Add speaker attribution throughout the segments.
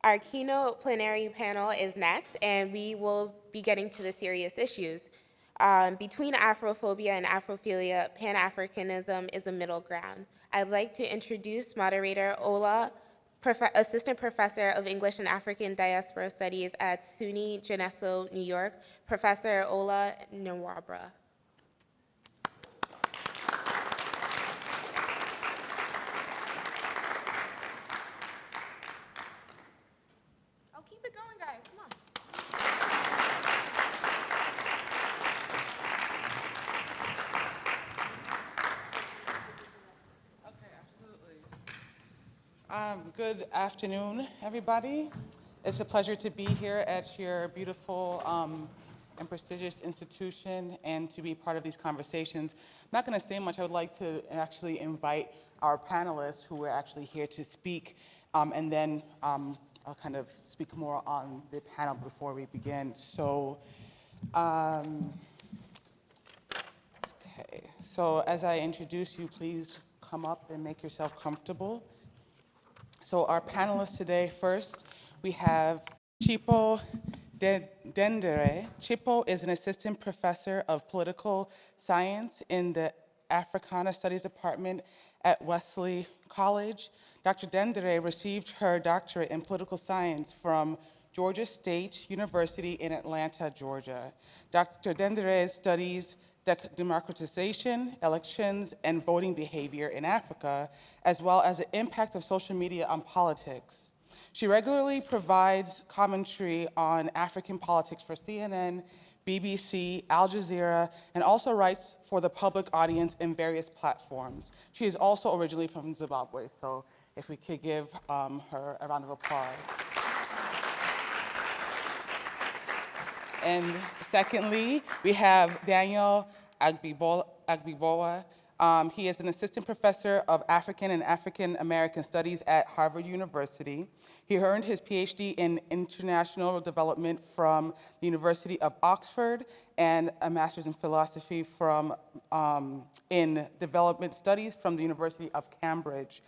Speaker 1: Our keynote plenary panel is next, and we will be getting to the serious issues. Between Afrophobia and Afrophilia, Pan-Africanism is a middle ground. I'd like to introduce moderator Ola, Assistant Professor of English and African Diaspora Studies at SUNY Geneso, New York, Professor Ola Nwabra. Keep it going, guys. Come on.
Speaker 2: Okay, absolutely. Good afternoon, everybody. It's a pleasure to be here at your beautiful and prestigious institution and to be part of these conversations. I'm not going to say much. I would like to actually invite our panelists who are actually here to speak, and then I'll kind of speak more on the panel before we begin. So, okay. So as I introduce you, please come up and make yourself comfortable. So our panelists today, first, we have Chipo Dendere. Chipo is an assistant professor of political science in the Africana Studies Department at Wesley College. Dr. Dendere received her doctorate in political science from Georgia State University in Atlanta, Georgia. Dr. Dendere studies democratization, elections, and voting behavior in Africa, as well as the impact of social media on politics. She regularly provides commentary on African politics for CNN, BBC, Al Jazeera, and also writes for the public audience in various platforms. She is also originally from Zimbabwe, so if we could give her a round of applause. And secondly, we have Daniel Agbibowa. He is an assistant professor of African and African American Studies at Harvard University. He earned his PhD in international development from the University of Oxford and a master's in philosophy from in development studies from the University of Cambridge.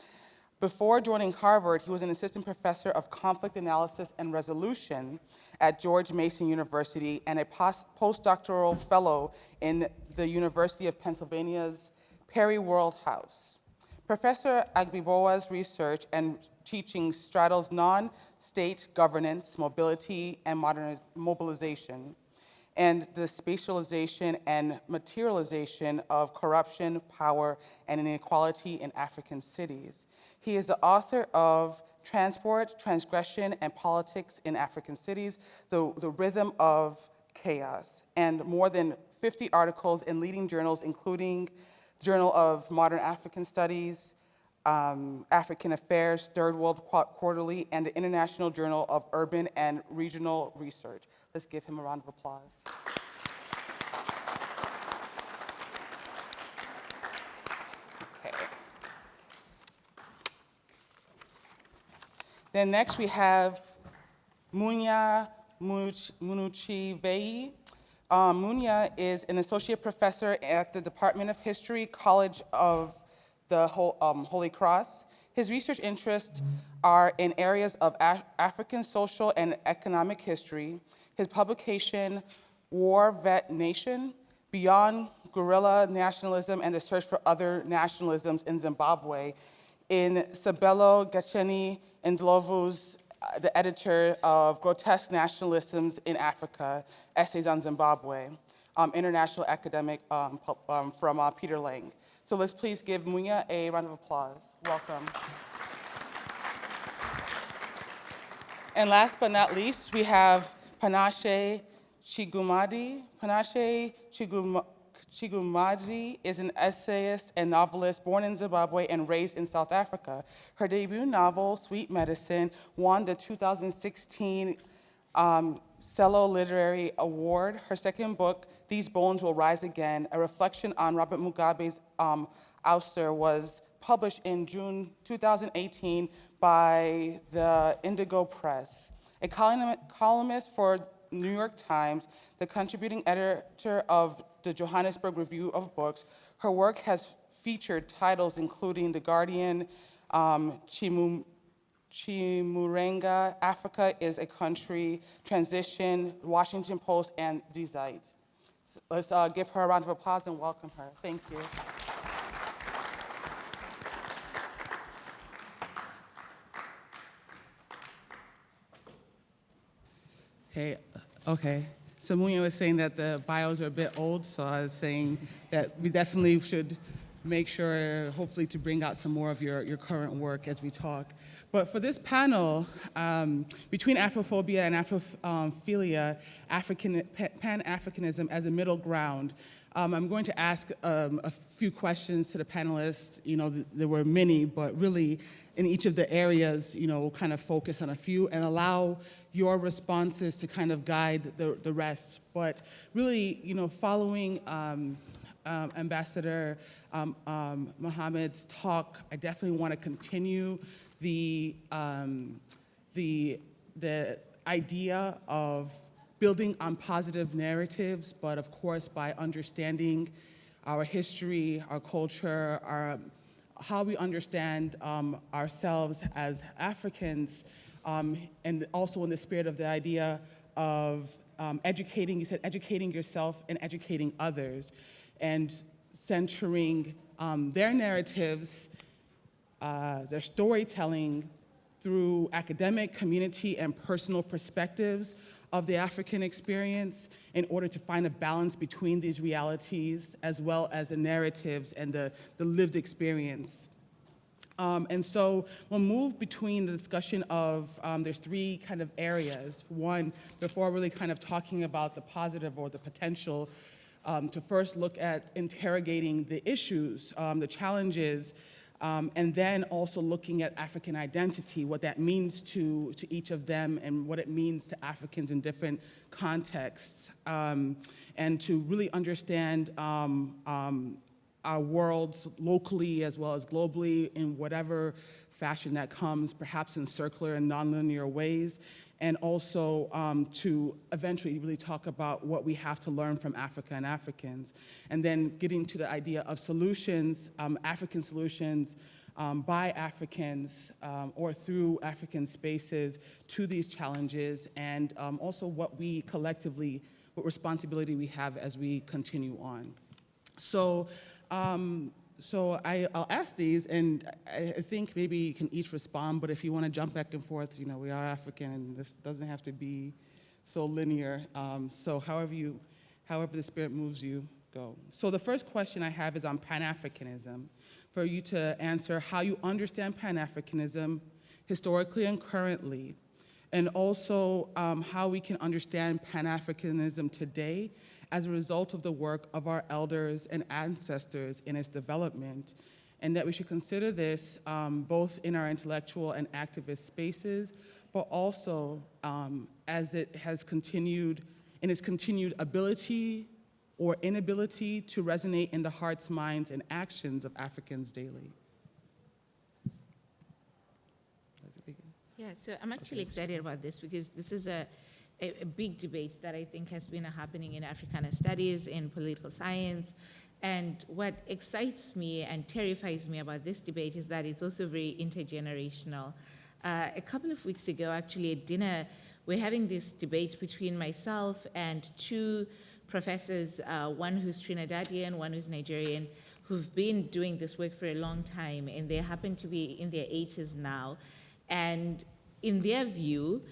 Speaker 2: Before joining Harvard, he was an assistant professor of conflict analysis and resolution at George Mason University and a postdoctoral fellow in the University of Pennsylvania's Perry World House. Professor Agbibowa's research and teaching straddles non-state governance, mobility, and mobilization, and the spatialization and materialization of corruption, power, and inequality in African cities. He is the author of Transport, Transgression, and Politics in African Cities, the Rhythm of Chaos, and more than 50 articles in leading journals, including Journal of Modern African Studies, African Affairs, Third World Quarterly, and the International Journal of Urban and Regional Research. Let's give him a round of applause. Okay. Then next we have Munya Munya. Munya is an associate professor at the Department of History, College of the Holy Cross. His research interests are in areas of African social and economic history. His publication, War Vet Nation, Beyond Guerrilla Nationalism and the Search for Other Nationalisms in Zimbabwe, in Sabelo Gacheni Ndlovu's the editor of Grotesque Nationalisms in Africa, Essays on Zimbabwe, international academic from Peter Lang. So let's please give Munya a round of applause. Welcome. And last but not least, we have Panashe Chigumadi. Panashe Chigumadi is an essayist and novelist born in Zimbabwe and raised in South Africa. Her debut novel, Sweet Medicine, won the 2016 Cello Literary Award. Her second book, These Bones Will Rise Again, a reflection on Robert Mugabe's ouster, was published in June 2018 by the Indigo Press. A columnist for New York Times, the contributing editor of the Johannesburg Review of Books, her work has featured titles including The Guardian, Chimurenga, Africa is a Country, Transition, Washington Post, and Die Zeit. So let's give her a round of applause and welcome her. Thank you. Okay. So Munya was saying that the bios are a bit old, so I was saying that we definitely should make sure, hopefully, to bring out some more of your current work as we talk. But for this panel, between Afrophobia and Afrophilia, Pan-Africanism as a middle ground, I'm going to ask a few questions to the panelists. You know, there were many, but really in each of the areas, you know, we'll kind of focus on a few and allow your responses to kind of guide the rest. But really, you know, following Ambassador Mohammed's talk, I definitely want to continue the idea of building on positive narratives, but of course by understanding our history, our culture, how we understand ourselves as Africans, and also in the spirit of the idea of educating, you said educating yourself and educating others, and centering their narratives, their storytelling through academic, community, and personal perspectives of the African experience in order to find a balance between these realities as well as the narratives and the lived experience. And so we'll move between the discussion of, there's three kind of areas. One, before really kind of talking about the positive or the potential, to first look at interrogating the issues, the challenges, and then also looking at African identity, what that means to each of them and what it means to Africans in different contexts, and to really understand our worlds locally as well as globally in whatever fashion that comes, perhaps in circular and nonlinear ways, and also to eventually really talk about what we have to learn from Africa and Africans, and then getting to the idea of solutions, African solutions by Africans or through African spaces to these challenges, and also what we collectively, what responsibility we have as we continue on. So, I'll ask these, and I think maybe you can each respond, but if you want to jump back and forth, you know, we are African, and this doesn't have to be so linear. So however the spirit moves you, go. So the first question I have is on Pan-Africanism, for you to answer how you understand Pan-Africanism historically and currently, and also how we can understand Pan-Africanism today as a result of the work of our elders and ancestors in its development, and that we should consider this both in our intellectual and activist spaces, but also as it has continued, in its continued ability or inability to resonate in the hearts, minds, and actions of Africans daily.
Speaker 3: Yeah, so I'm actually excited about this because this is a big debate that I think has been happening in Africana studies, in political science. And what excites me and terrifies me about this debate is that it's also very intergenerational. A couple of weeks ago, actually at dinner, we're having this debate between myself and two professors, one who's Trinidadian, one who's Nigerian, who've been doing this work for a long time, and they happen to be in their 80s now. And in their view,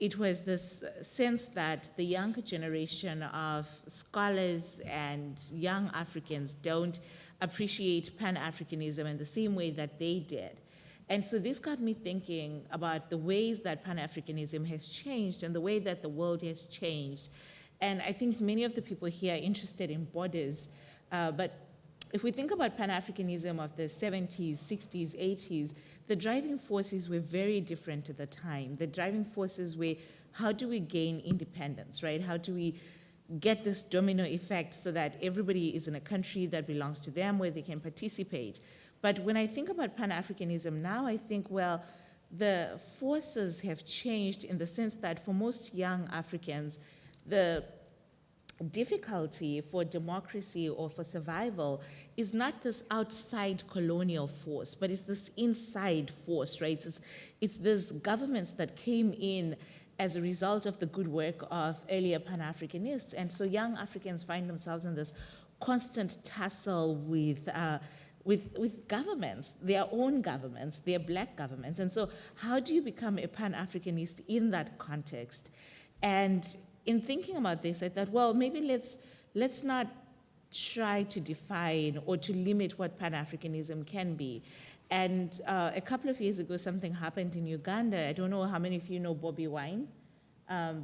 Speaker 3: it was this sense that the younger generation of scholars and young Africans don't appreciate Pan-Africanism in the same way that they did. And so this got me thinking about the ways that Pan-Africanism has changed and the way that the world has changed. And I think many of the people here are interested in borders, but if we think about Pan-Africanism of the 70s, 60s, 80s, the driving forces were very different at the time. The driving forces were, how do we gain independence, right? How do we get this domino effect so that everybody is in a country that belongs to them where they can participate? But when I think about Pan-Africanism now, I think, well, the forces have changed in the sense that for most young Africans, the difficulty for democracy or for survival is not this outside colonial force, but it's this inside force, right? It's these governments that came in as a result of the good work of earlier Pan-Africanists. And so young Africans find themselves in this constant tussle with governments, their own governments, their black governments. And so how do you become a Pan-Africanist in that context? And in thinking about this, I thought, well, maybe let's not try to define or to limit what Pan-Africanism can be. And a couple of years ago, something happened in Uganda. I don't know how many of you know Bobi Wine,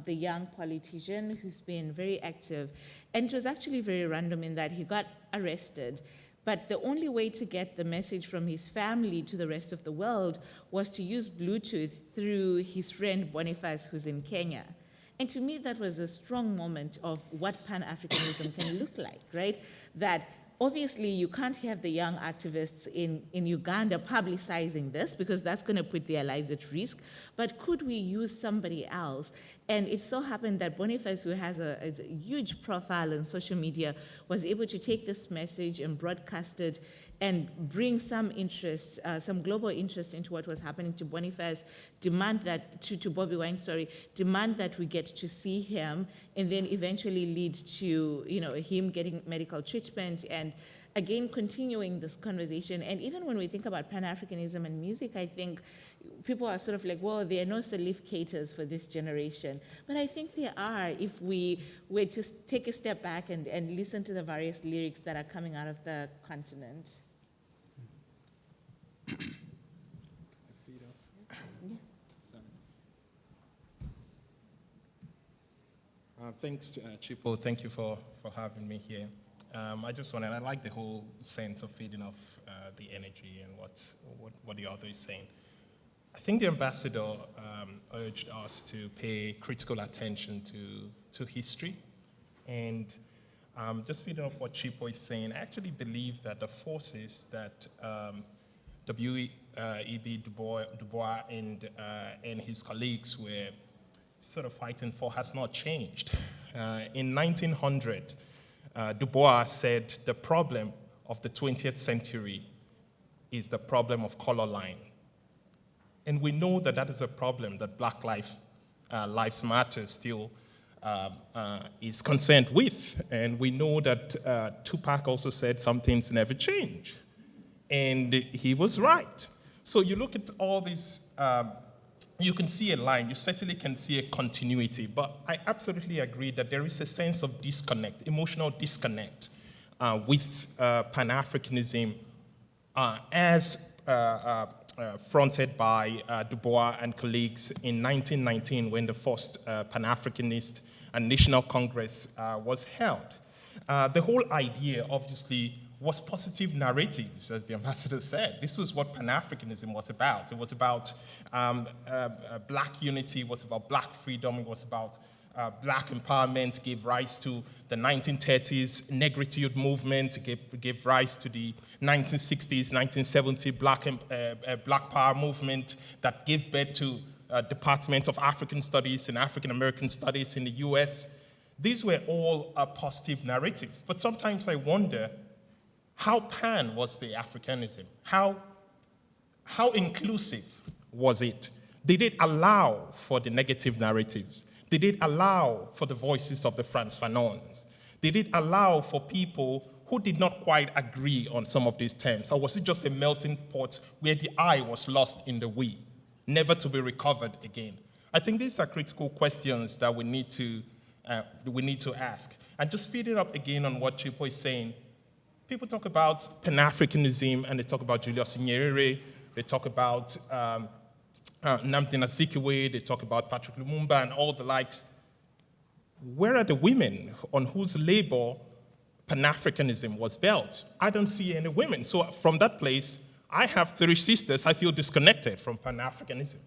Speaker 3: the young politician who's been very active. And it was actually very random in that he got arrested, but the only way to get the message from his family to the rest of the world was to use Bluetooth through his friend Boniface, who's in Kenya. And to me, that was a strong moment of what Pan-Africanism can look like, right? That obviously you can't have the young activists in Uganda publicizing this because that's going to put their lives at risk, but could we use somebody else? And it so happened that Boniface, who has a huge profile on social media, was able to take this message and broadcast it and bring some interest, some global interest into what was happening to Boniface, demand that, to Bobi Wine, sorry, demand that we get to see him, and then eventually lead to, him getting medical treatment and again, continuing this conversation. And even when we think about Pan-Africanism and music, I think people are sort of like, well, there are no certificators for this generation. But I think there are if we were to take a step back and listen to the various lyrics that are coming out of the continent.
Speaker 4: Thanks, Chipo. Thank you for having me here. I like the whole sense of feeding off the energy and what the author is saying. I think the ambassador urged us to pay critical attention to history. And just feeding off what Chipo is saying, I actually believe that the forces that W.E.B. Du Bois and his colleagues were sort of fighting for has not changed. In 1900, Du Bois said the problem of the 20th century is the problem of color line. And we know that is a problem that Black Lives Matter still is concerned with. And we know that Tupac also said some things never change. And he was right. So you look at all these, you can see a line, you certainly can see a continuity, but I absolutely agree that there is a sense of disconnect, emotional disconnect with Pan-Africanism as fronted by Du Bois and colleagues in 1919 when the first Pan-Africanist and National Congress was held. The whole idea, obviously, was positive narratives, as the ambassador said. This was what Pan-Africanism was about. It was about black unity, it was about black freedom, it was about black empowerment, gave rise to the 1930s negritude movement, gave rise to the 1960s, 1970 black power movement that gave birth to Department of African Studies and African American Studies in the US. These were all positive narratives, but sometimes I wonder, how pan was the Africanism? How inclusive was it? Did it allow for the negative narratives? Did it allow for the voices of the Frantz Fanons? Did it allow for people who did not quite agree on some of these terms? Or was it just a melting pot where the I was lost in the we, never to be recovered again? I think these are critical questions that we need to ask. And just feeding up again on what Chipo is saying, people talk about Pan-Africanism and they talk about Julius Nyerere, they talk about Nnamdi Azikiwe, they talk about Patrick Lumumba and all the likes. Where are the women on whose labor Pan-Africanism was built? I don't see any women. So from that place, I have 3 sisters. I feel disconnected from Pan-Africanism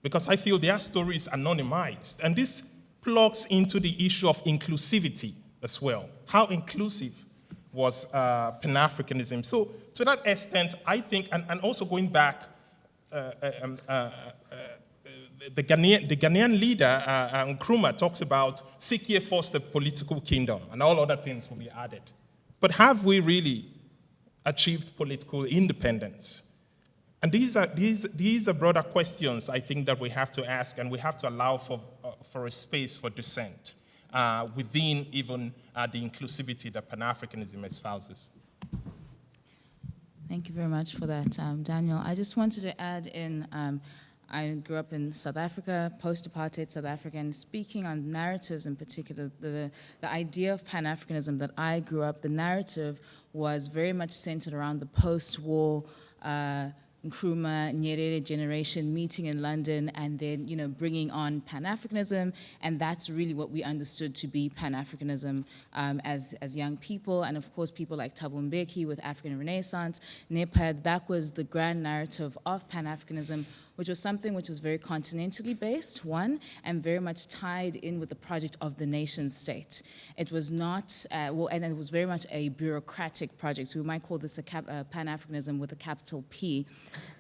Speaker 4: because I feel their story is anonymized. And this plugs into the issue of inclusivity as well. How inclusive was Pan-Africanism? So to that extent, I think, and also going back, the Ghanaian leader, Nkrumah, talks about seek ye first the political kingdom, and all other things will be added. But have we really achieved political independence? And these are broader questions, I think, that we have to ask, and we have to allow for a space for dissent within even the inclusivity that Pan-Africanism espouses.
Speaker 5: Thank you very much for that, Daniel. I just wanted to add in, I grew up in South Africa, post-apartheid South Africa, and speaking on narratives in particular, the idea of Pan-Africanism that I grew up, the narrative was very much centered around the post-war Nkrumah, Nyerere generation meeting in London, and then, you know, bringing on Pan-Africanism, and that's really what we understood to be Pan-Africanism as young people, and of course people like Thabo Mbeki with African Renaissance, NEPAD. That was the grand narrative of Pan-Africanism, which was something which was very continentally based, one, and very much tied in with the project of the nation state. It was not, and it was very much a bureaucratic project, so we might call this a Pan-Africanism with a capital P.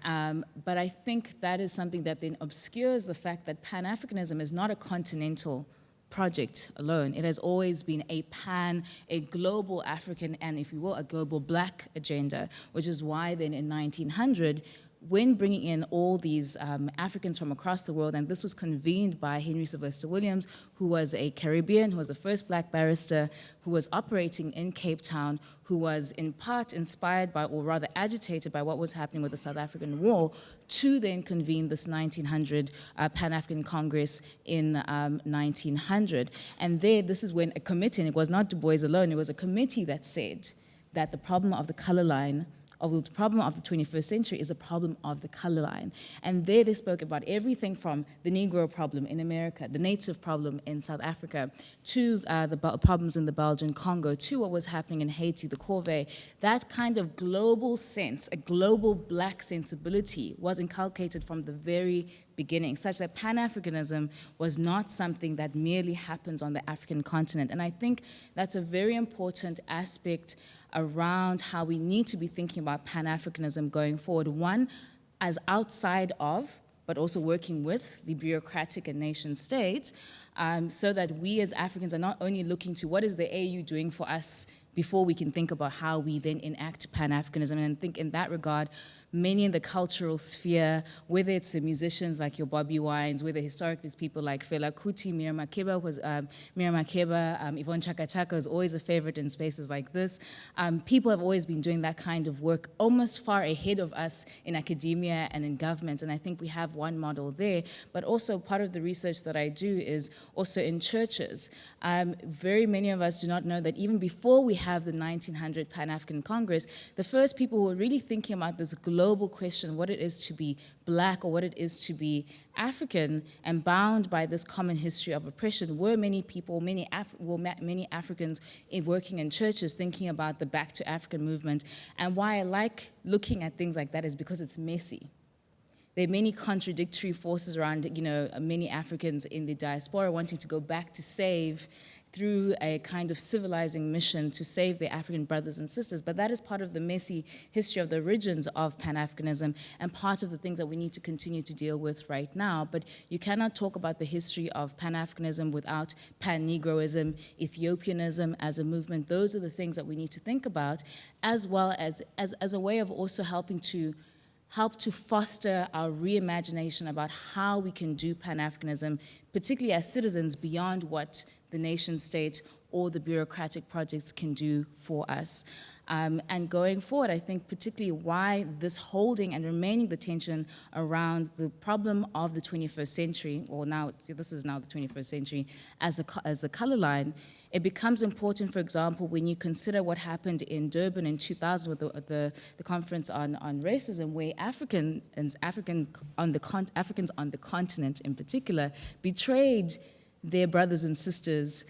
Speaker 5: But I think that is something that then obscures the fact that Pan-Africanism is not a continental project alone. It has always been a global African, and if you will, a global Black agenda, which is why then in 1900, when bringing in all these Africans from across the world, and this was convened by Henry Sylvester Williams, who was a Caribbean, who was the first Black barrister, who was operating in Cape Town, who was in part inspired by, or rather agitated by what was happening with the South African War, to then convene this 1900 Pan-African Congress in 1900. And there, this is when a committee, and it was not Du Bois alone, it was a committee that said that the problem of the color line, the problem of the 21st century is the problem of the color line. And there they spoke about everything from the Negro problem in America, the Native problem in South Africa, to the problems in the Belgian Congo, to what was happening in Haiti, the Corvée. That kind of global sense, a global Black sensibility, was inculcated from the very beginning, such that Pan-Africanism was not something that merely happens on the African continent. And I think that's a very important aspect around how we need to be thinking about Pan-Africanism going forward. One, as outside of, but also working with the bureaucratic and nation state, so that we as Africans are not only looking to what is the AU doing for us before we can think about how we then enact Pan-Africanism. And I think in that regard, many in the cultural sphere, whether it's the musicians like your Bobby Wines, whether historically it's people like Fela Kuti, Miriam Makeba, Yvonne Chaka Chaka is always a favorite in spaces like this. People have always been doing that kind of work almost far ahead of us in academia and in government, and I think we have one model there, but also part of the research that I do is also in churches. Very many of us do not know that even before we have the 1900 Pan-African Congress, the first people who were really thinking about this global question, what it is to be Black or what it is to be African and bound by this common history of oppression, were many people, many Africans working in churches thinking about the Back to African movement. And why I like looking at things like that is because it's messy. There are many contradictory forces around, you know, many Africans in the diaspora wanting to go back to save through a kind of civilizing mission to save their African brothers and sisters. But that is part of the messy history of the origins of Pan-Africanism and part of the things that we need to continue to deal with right now. But you cannot talk about the history of Pan-Africanism without Pan-Negroism, Ethiopianism as a movement. Those are the things that we need to think about, as well as a way of also help to foster our reimagination about how we can do Pan-Africanism, particularly as citizens, beyond what the nation state or the bureaucratic projects can do for us. And going forward, I think particularly why this holding and remaining the tension around the problem of the 21st century, or now, this is now the 21st century, as a color line, it becomes important, for example, when you consider what happened in Durban in 2000 with the conference on racism, where Africans on the continent in particular betrayed their brothers and sisters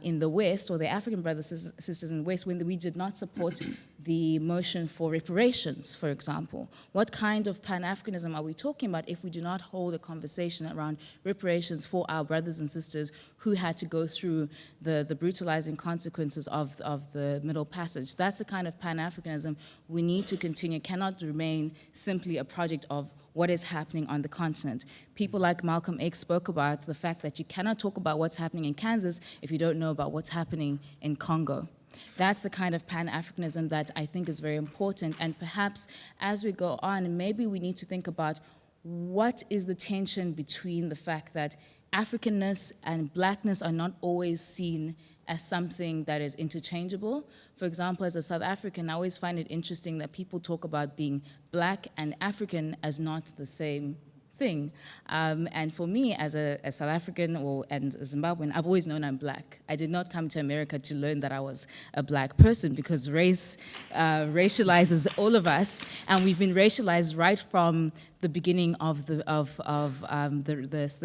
Speaker 5: in the West, or their African brothers and sisters in the West, when we did not support the motion for reparations, for example. What kind of Pan-Africanism are we talking about if we do not hold a conversation around reparations for our brothers and sisters who had to go through the brutalizing consequences of the Middle Passage? That's the kind of Pan-Africanism we need to continue. It cannot remain simply a project of what is happening on the continent. People like Malcolm X spoke about the fact that you cannot talk about what's happening in Kansas if you don't know about what's happening in Congo. That's the kind of Pan-Africanism that I think is very important, and perhaps as we go on, maybe we need to think about what is the tension between the fact that Africanness and Blackness are not always seen as something that is interchangeable. For example, as a South African, I always find it interesting that people talk about being Black and African as not the same thing. And for me, as a South African and a Zimbabwean, I've always known I'm Black. I did not come to America to learn that I was a Black person, because race racializes all of us, and we've been racialized right from the beginning of the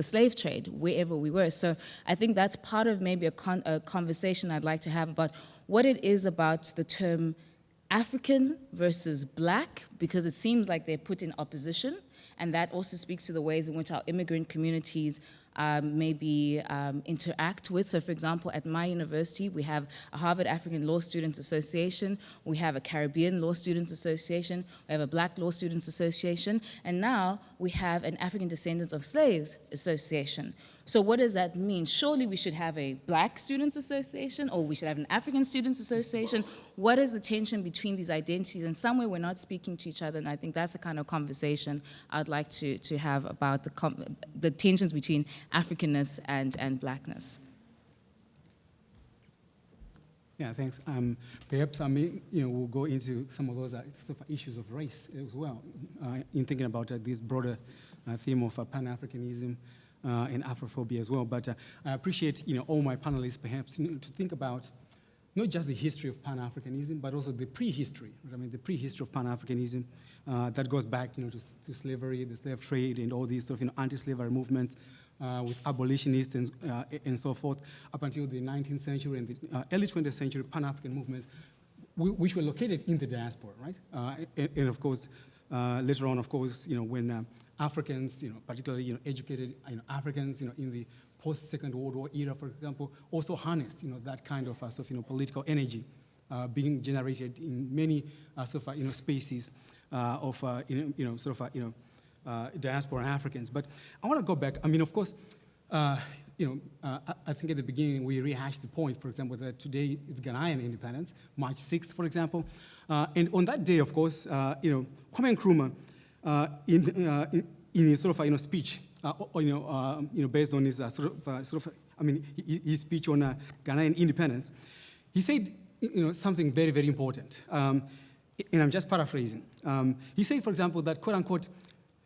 Speaker 5: slave trade, wherever we were. So I think that's part of maybe a conversation I'd like to have about what it is about the term African versus Black, because it seems like they're put in opposition. And that also speaks to the ways in which our immigrant communities maybe interact with. So for example, at my university, we have a Harvard African Law Students Association, we have a Caribbean Law Students Association, we have a Black Law Students Association, and now we have an African Descendants of Slaves Association. So what does that mean? Surely we should have a Black Students Association, or we should have an African Students Association. What is the tension between these identities? And somewhere we're not speaking to each other, and I think that's the kind of conversation I'd like to have about the tensions between Africanness and Blackness.
Speaker 6: Yeah, thanks. Perhaps we'll go into some of those sort of issues of race as well, in thinking about this broader theme of Pan-Africanism and Afrophobia as well. But I appreciate all my panelists perhaps to think about not just the history of Pan-Africanism, but also the prehistory. Right? I mean, the prehistory of Pan-Africanism that goes back to slavery, the slave trade, and all these sort of anti-slavery movements with abolitionists and so forth, up until the 19th century and the early 20th century Pan-African movements, which were located in the diaspora, right? And of course, later on, of course, when Africans, particularly educated Africans, in the post-Second World War era, for example, also harnessed that kind of political energy being generated in many spaces of diaspora Africans. But I want to go back. I mean, of course, I think at the beginning we rehashed the point, for example, that today is Ghanaian independence, March 6th, for example. And on that day, of course, Kwame Nkrumah, in his speech, based on his his speech on Ghanaian independence, he said something very, very important. And I'm just paraphrasing. He said, for example, that, quote unquote,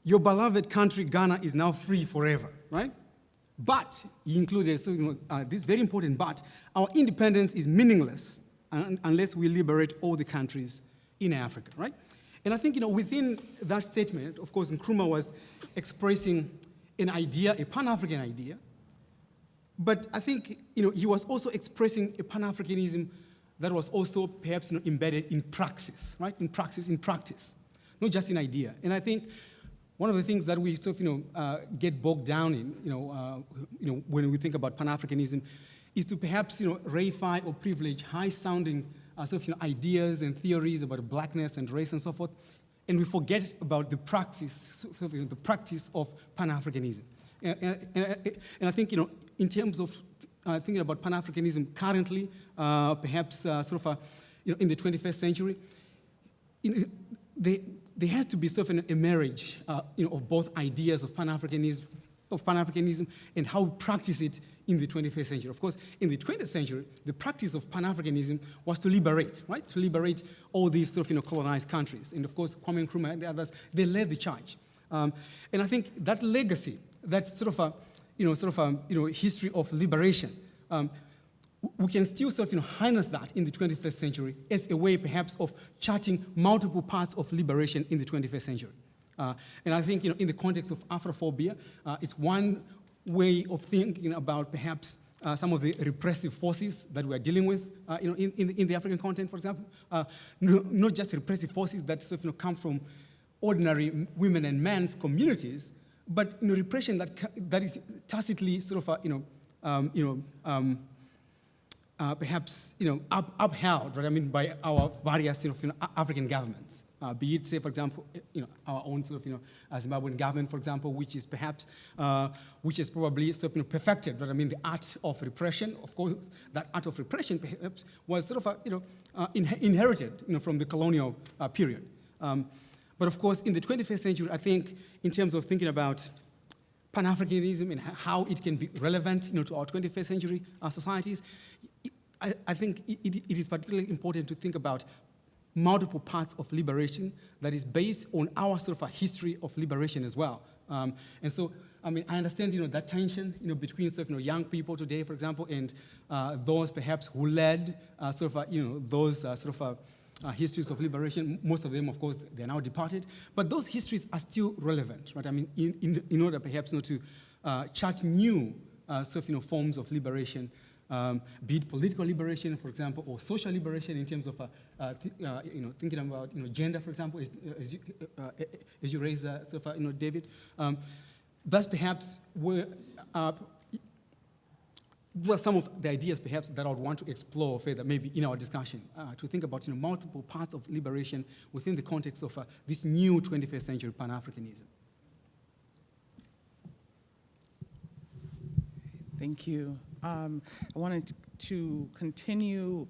Speaker 6: your beloved country, Ghana, is now free forever, right? But, he included, this very important but, our independence is meaningless unless we liberate all the countries in Africa, right? And I think, within that statement, of course, Nkrumah was expressing an idea, a Pan-African idea, but I think, he was also expressing a Pan-Africanism that was also perhaps embedded in praxis, right? In practice, not just in idea. And I think one of the things that we sort of, get bogged down in, when we think about Pan-Africanism, is to perhaps, reify or privilege high-sounding ideas and theories about Blackness and race and so forth, and we forget about the practice, the practice of Pan-Africanism. And I think, in terms of thinking about Pan-Africanism currently, perhaps in the 21st century, there has to be sort of a marriage, of both ideas of Pan-Africanism and how we practice it in the 21st century. Of course, in the 20th century, the practice of Pan-Africanism was to liberate, right? To liberate all these sort of, colonized countries. And of course, Kwame Nkrumah and the others, they led the charge. And I think that legacy, that sort of history of liberation, we can still sort of, harness that in the 21st century as a way, perhaps, of charting multiple paths of liberation in the 21st century. And I think, in the context of Afrophobia, it's one way of thinking about perhaps some of the repressive forces that we are dealing with, in the African continent, for example. Not just repressive forces that sort of, come from ordinary women and men's communities, but repression that is tacitly sort of, perhaps upheld, right? I mean, by our various African governments. Be it, say, for example, our own sort of, Zimbabwean government, for example, which is perhaps, which is probably sort of, perfected, right? I mean, the art of repression. Of course, that art of repression perhaps was sort of, inherited, from the colonial period. But of course, in the 21st century, I think, in terms of thinking about Pan-Africanism and how it can be relevant, to our 21st century societies, I think it is particularly important to think about multiple paths of liberation that is based on our sort of a history of liberation as well. And so, I mean, I understand, that tension, between sort of, young people today, for example, and those perhaps who led sort of, those sort of histories of liberation. Most of them, of course, they're now departed, but those histories are still relevant, right? I mean, in order perhaps to chart new sort of, forms of liberation, be it political liberation, for example, or social liberation in terms of, thinking about, gender, for example, as you raised, sort of, David. That's perhaps where, those are some of the ideas, perhaps, that I would want to explore further, maybe in our discussion, to think about, multiple paths of liberation within the context of this new 21st century Pan-Africanism.
Speaker 2: Thank you. I wanted to continue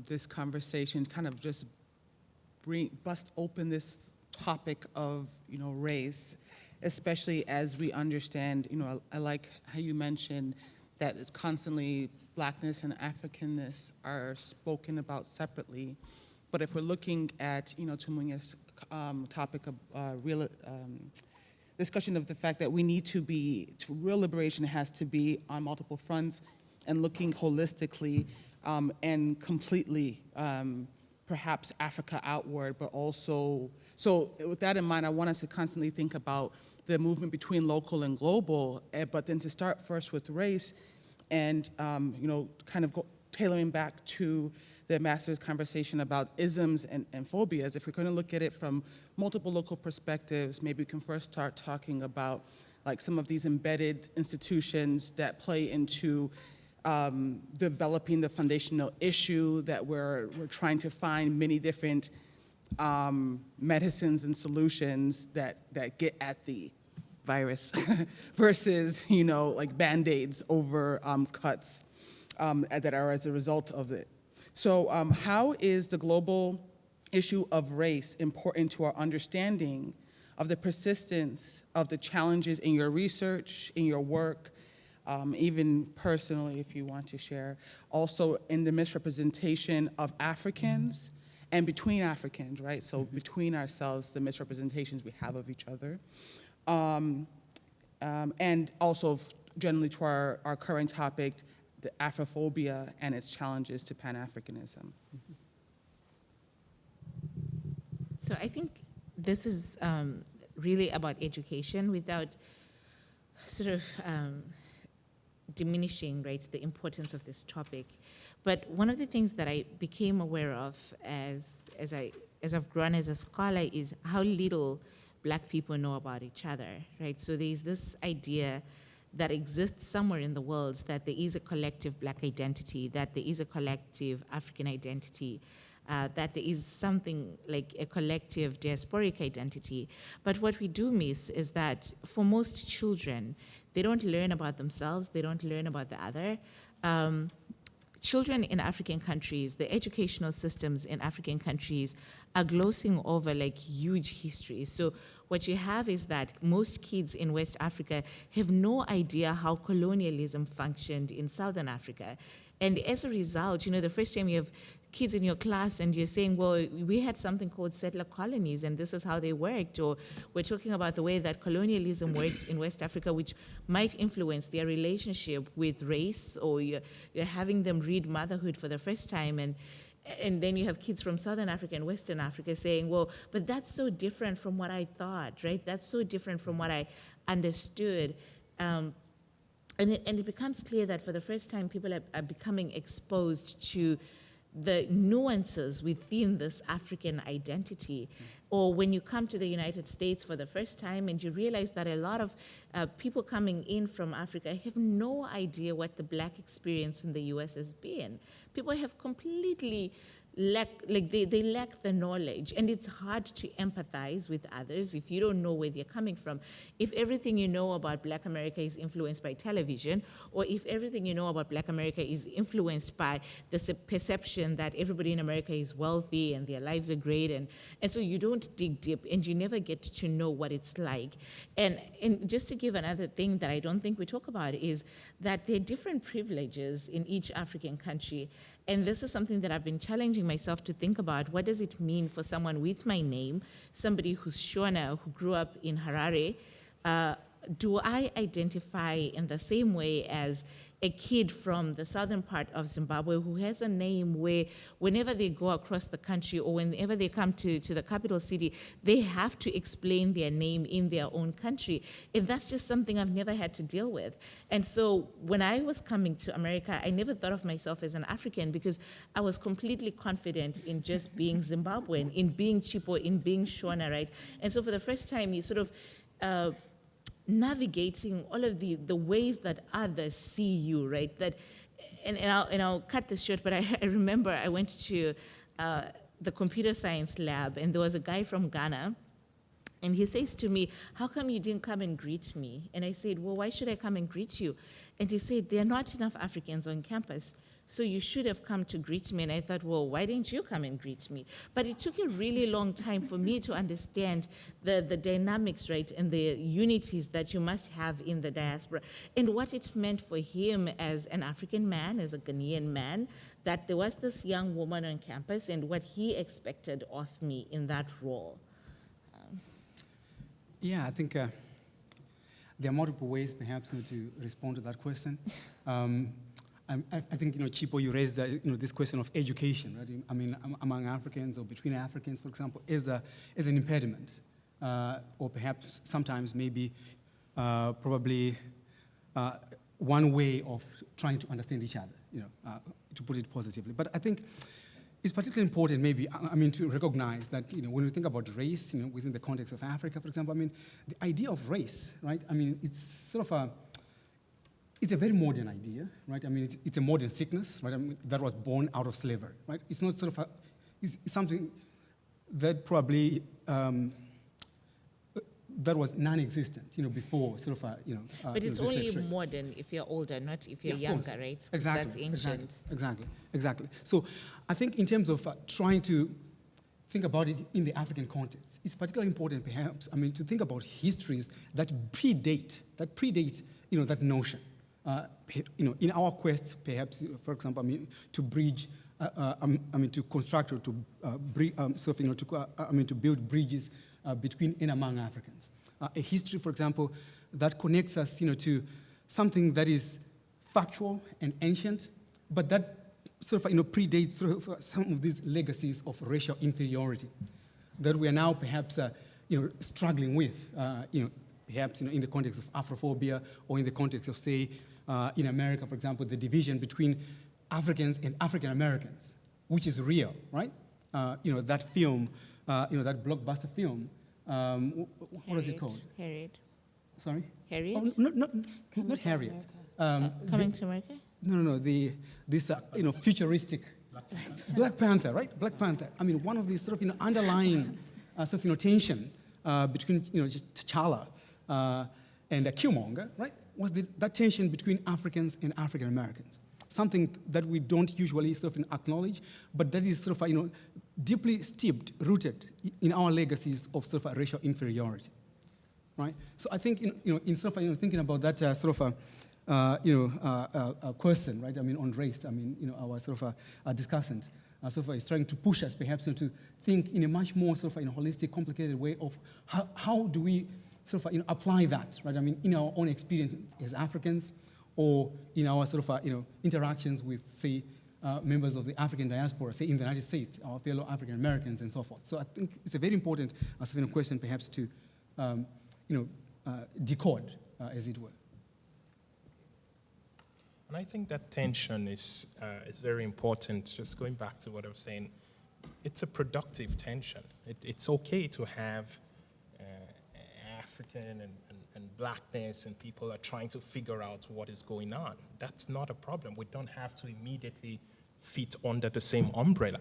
Speaker 2: this conversation, kind of just bust open this topic of, race, especially as we understand, I like how you mentioned that it's constantly Blackness and Africanness are spoken about separately. But if we're looking at, to Munya's topic of real discussion of the fact that we need to real liberation has to be on multiple fronts and looking holistically and completely, perhaps Africa outward, but also, so with that in mind, I want us to constantly think about the movement between local and global, but then to start first with race and, kind of tailoring back to the master's conversation about isms and phobias. If we're going to look at it from multiple local perspectives, maybe we can first start talking about like some of these embedded institutions that play into developing the foundational issue that we're trying to find many different medicines and solutions that get at the virus versus, like Band-Aids over cuts that are as a result of it. So how is the global issue of race important to our understanding of the persistence of the challenges in your research, in your work, even personally, if you want to share, also in the misrepresentation of Africans and between Africans, right? So between ourselves, the misrepresentations we have of each other. And also generally to our current topic, the Afrophobia and its challenges to Pan-Africanism.
Speaker 3: So I think this is really about education without sort of diminishing, right, the importance of this topic. But one of the things that I became aware of as I've grown as a scholar is how little Black people know about each other, right? So there's this idea that exists somewhere in the world that there is a collective Black identity, that there is a collective African identity, that there is something like a collective diasporic identity. But what we do miss is that for most children, they don't learn about themselves, they don't learn about the other. Children in African countries, the educational systems in African countries are glossing over like huge histories. So what you have is that most kids in West Africa have no idea how colonialism functioned in Southern Africa. And as a result, the first time you have kids in your class and you're saying, well, we had something called settler colonies and this is how they worked, or we're talking about the way that colonialism worked in West Africa, which might influence their relationship with race, or you're having them read Motherhood for the first time, and then you have kids from Southern Africa and Western Africa saying, well, but that's so different from what I thought, right? That's so different from what I understood. And it becomes clear that for the first time, people are becoming exposed to the nuances within this African identity. Or when you come to the United States for the first time and you realize that a lot of people coming in from Africa have no idea what the Black experience in the US has been. People have completely they lack the knowledge, and it's hard to empathize with others if you don't know where they're coming from. If everything you know about Black America is influenced by television, or if everything you know about Black America is influenced by the perception that everybody in America is wealthy and their lives are great, and so you don't dig deep and you never get to know what it's like. And just to give another thing that I don't think we talk about is that there are different privileges in each African country. And this is something that I've been challenging myself to think about. What does it mean for someone with my name, somebody who's Shona, who grew up in Harare? Do I identify in the same way as a kid from the southern part of Zimbabwe who has a name where whenever they go across the country or whenever they come to the capital city, they have to explain their name in their own country? And that's just something I've never had to deal with. And so when I was coming to America, I never thought of myself as an African because I was completely confident in just being Zimbabwean, in being Chipo, in being Shona, right? And so for the first time, you sort of navigating all of the ways that others see you, right? That, and I'll cut this short, but I remember I went to the computer science lab, and there was a guy from Ghana, and he says to me, "How come you didn't come and greet me?" And I said, "Well, why should I come and greet you?" And he said, "There are not enough Africans on campus, so you should have come to greet me." And I thought, well, why didn't you come and greet me? But it took a really long time for me to understand the dynamics, right, and the unities that you must have in the diaspora, and what it meant for him as an African man, as a Ghanaian man, that there was this young woman on campus and what he expected of me in that role.
Speaker 6: Yeah, I think there are multiple ways, perhaps, to respond to that question. I think, Chipo, you raised this question of education, right? I mean, among Africans or between Africans, for example, is an impediment, or perhaps sometimes maybe probably one way of trying to understand each other, to put it positively. But I think it's particularly important, maybe, to recognize that, when we think about race, within the context of Africa, for example, the idea of race, right? It's sort of it's a very modern idea, right? It's a modern sickness, right? That was born out of slavery, right? It's not sort of it's something that probably that was non-existent, before sort of
Speaker 3: but it's only modern if you're older, not if you're younger, right?
Speaker 6: Exactly.
Speaker 3: That's ancient.
Speaker 6: Exactly. So I think in terms of trying to think about it in the African context, it's particularly important, perhaps, to think about histories that predate that notion. In our quest, perhaps, for example, to bridge, to construct or to to build bridges between and among Africans. A history, for example, that connects us, to something that is factual and ancient, but that sort of, predates sort of some of these legacies of racial inferiority that we are now perhaps, struggling with, perhaps, in the context of Afrophobia, or in the context of, say, in America, for example, the division between Africans and African Americans, which is real, right? That film, that blockbuster film, what is it called?
Speaker 3: Harriet.
Speaker 6: Sorry?
Speaker 3: Harriet?
Speaker 6: Oh, not Harriet.
Speaker 3: Coming to America?
Speaker 6: No. This futuristic Black Panther, right? Black Panther. One of these sort of underlying sort of tension between T'Challa and Killmonger, right? Was that tension between Africans and African Americans, something that we don't usually sort of acknowledge, but that is sort of deeply steeped, rooted in our legacies of sort of racial inferiority, right? So I think in sort of thinking about that sort of question, right? On race. Our sort of discussant sort of is trying to push us perhaps to think in a much more sort of holistic, complicated way of how do we sort of apply that, right? In our own experience as Africans, or in our sort of interactions with, say, members of the African diaspora, say in the United States, our fellow African Americans, and so forth. So I think it's a very important sort of question, perhaps, to decode, as it were.
Speaker 4: And I think that tension is very important. Just going back to what I was saying, it's a productive tension. It's okay to have African and blackness, and people are trying to figure out what is going on. That's not a problem. We don't have to immediately fit under the same umbrella.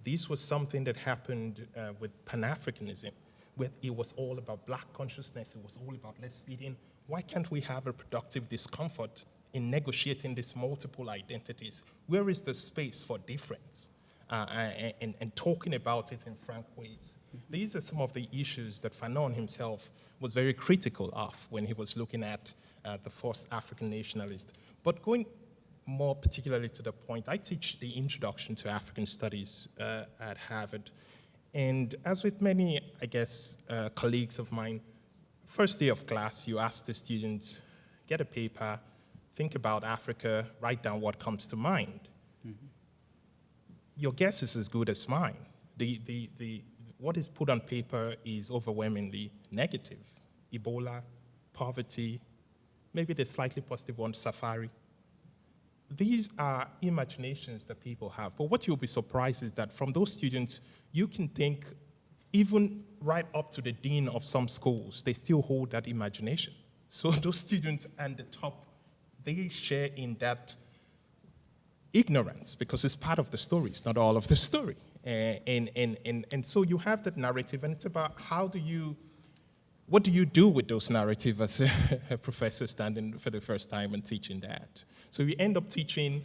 Speaker 4: This was something that happened with Pan-Africanism, where it was all about black consciousness, it was all about let's fit in. Why can't we have a productive discomfort in negotiating these multiple identities? Where is the space for difference? And talking about it in frank ways. These are some of the issues that Fanon himself was very critical of when he was looking at the first African nationalist. But going more particularly to the point, I teach the introduction to African studies at Harvard. And as with many, I guess, colleagues of mine, first day of class, you ask the students, get a paper, think about Africa, write down what comes to mind. Mm-hmm. Your guess is as good as mine. What is put on paper is overwhelmingly negative. Ebola, poverty, maybe the slightly positive one, safari. These are imaginations that people have. But what you'll be surprised is that from those students, you can think even right up to the dean of some schools, they still hold that imagination. So those students at the top, they share in that ignorance because it's part of the story, it's not all of the story. And so you have that narrative, and it's about what do you do with those narratives as a professor standing for the first time and teaching that? So you end up teaching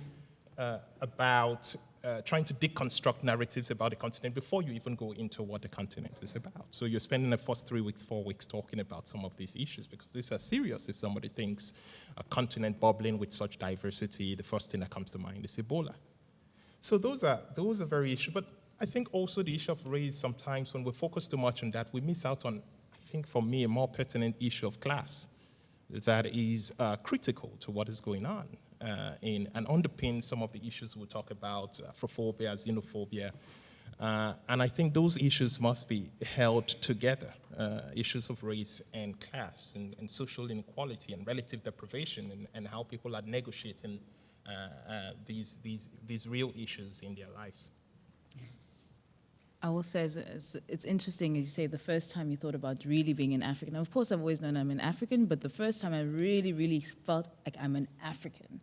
Speaker 4: about trying to deconstruct narratives about the continent before you even go into what the continent is about. So you're spending the first 3 weeks, 4 weeks talking about some of these issues because these are serious. If somebody thinks a continent bubbling with such diversity, the first thing that comes to mind is Ebola. So those are very issues. But I think also the issue of race, sometimes when we focus too much on that, we miss out on, I think for me, a more pertinent issue of class that is critical to what is going on and underpins some of the issues we'll talk about, Afrophobia, xenophobia. And I think those issues must be held together, issues of race and class and social inequality and relative deprivation and how people are negotiating these real issues in their lives.
Speaker 5: I will say it's interesting, as you say, the first time you thought about really being an African. Of course, I've always known I'm an African, but the first time I really, really felt like I'm an African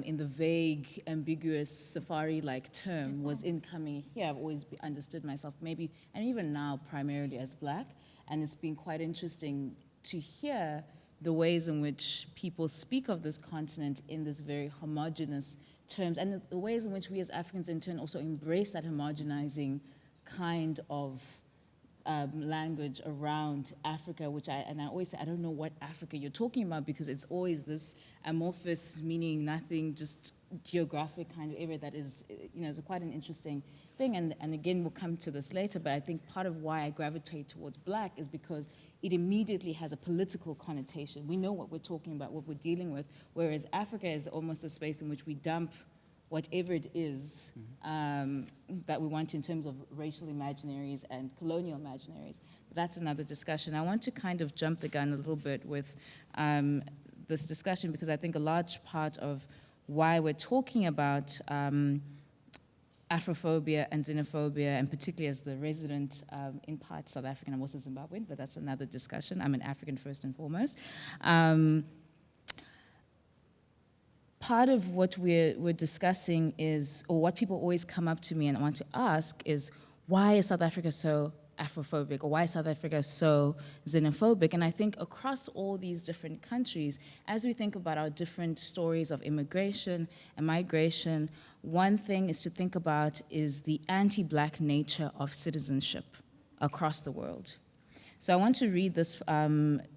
Speaker 5: in the vague, ambiguous, safari-like term was in coming here. I've always understood myself maybe, and even now, primarily as Black. And it's been quite interesting to hear the ways in which people speak of this continent in this very homogenous terms, and the ways in which we as Africans in turn also embrace that homogenizing kind of language around Africa, which I always say, I don't know what Africa you're talking about because it's always this amorphous, meaning nothing, just geographic kind of area that is, it's quite an interesting thing. And again, we'll come to this later, but I think part of why I gravitate towards Black is because it immediately has a political connotation. We know what we're talking about, what we're dealing with, whereas Africa is almost a space in which we dump whatever it is that we want in terms of racial imaginaries and colonial imaginaries. But that's another discussion. I want to kind of jump the gun a little bit with this discussion because I think a large part of why we're talking about Afrophobia and xenophobia, and particularly as the resident, in part South African, I'm also Zimbabwean, but that's another discussion. I'm an African first and foremost. Part of what we're discussing is, or what people always come up to me and want to ask is, why is South Africa so Afrophobic, or why is South Africa so xenophobic? And I think across all these different countries, as we think about our different stories of immigration and migration, one thing is to think about is the anti-Black nature of citizenship across the world. So I want to read this,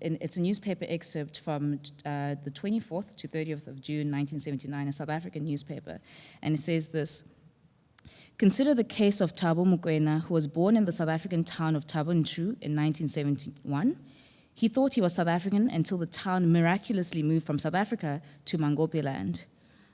Speaker 5: it's a newspaper excerpt from the 24th to 30th of June, 1979, a South African newspaper. And it says this: consider the case of Thabo Mokoena, who was born in the South African town of Thabo Nchu in 1971. He thought he was South African until the town miraculously moved from South Africa to Mangopeland.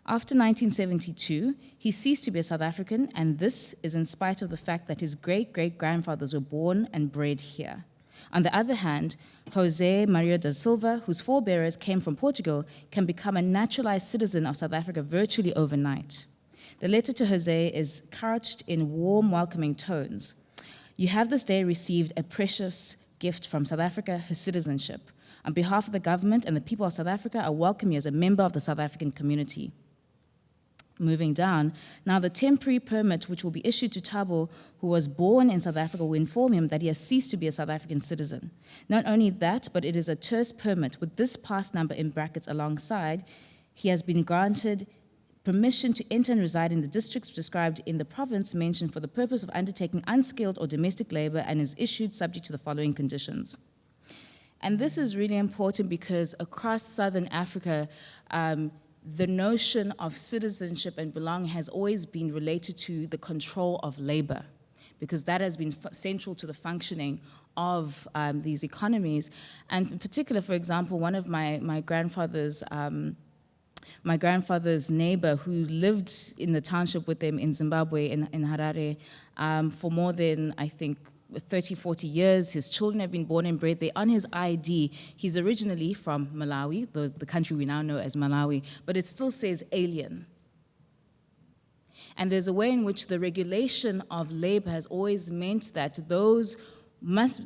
Speaker 5: After 1972, he ceased to be a South African, and this is in spite of the fact that his great-great-grandfathers were born and bred here. On the other hand, José Maria da Silva, whose forebearers came from Portugal, can become a naturalized citizen of South Africa virtually overnight. The letter to José is couched in warm, welcoming tones. You have this day received a precious gift from South Africa, her citizenship. On behalf of the government and the people of South Africa, I welcome you as a member of the South African community. Moving down, now the temporary permit which will be issued to Thabo, who was born in South Africa, will inform him that he has ceased to be a South African citizen. Not only that, but it is a terse permit with this pass number in brackets alongside. He has been granted permission to enter and reside in the districts described in the province mentioned for the purpose of undertaking unskilled or domestic labor and is issued subject to the following conditions. And this is really important because across Southern Africa, the notion of citizenship and belonging has always been related to the control of labor, because that has been central to the functioning of these economies. And in particular, for example, one of my grandfather's neighbor who lived in the township with them in Zimbabwe, in Harare, for more than, I think, 30, 40 years. His children have been born and bred there. On his ID, he's originally from Malawi, the country we now know as Malawi, but it still says alien. And there's a way in which the regulation of labor has always meant that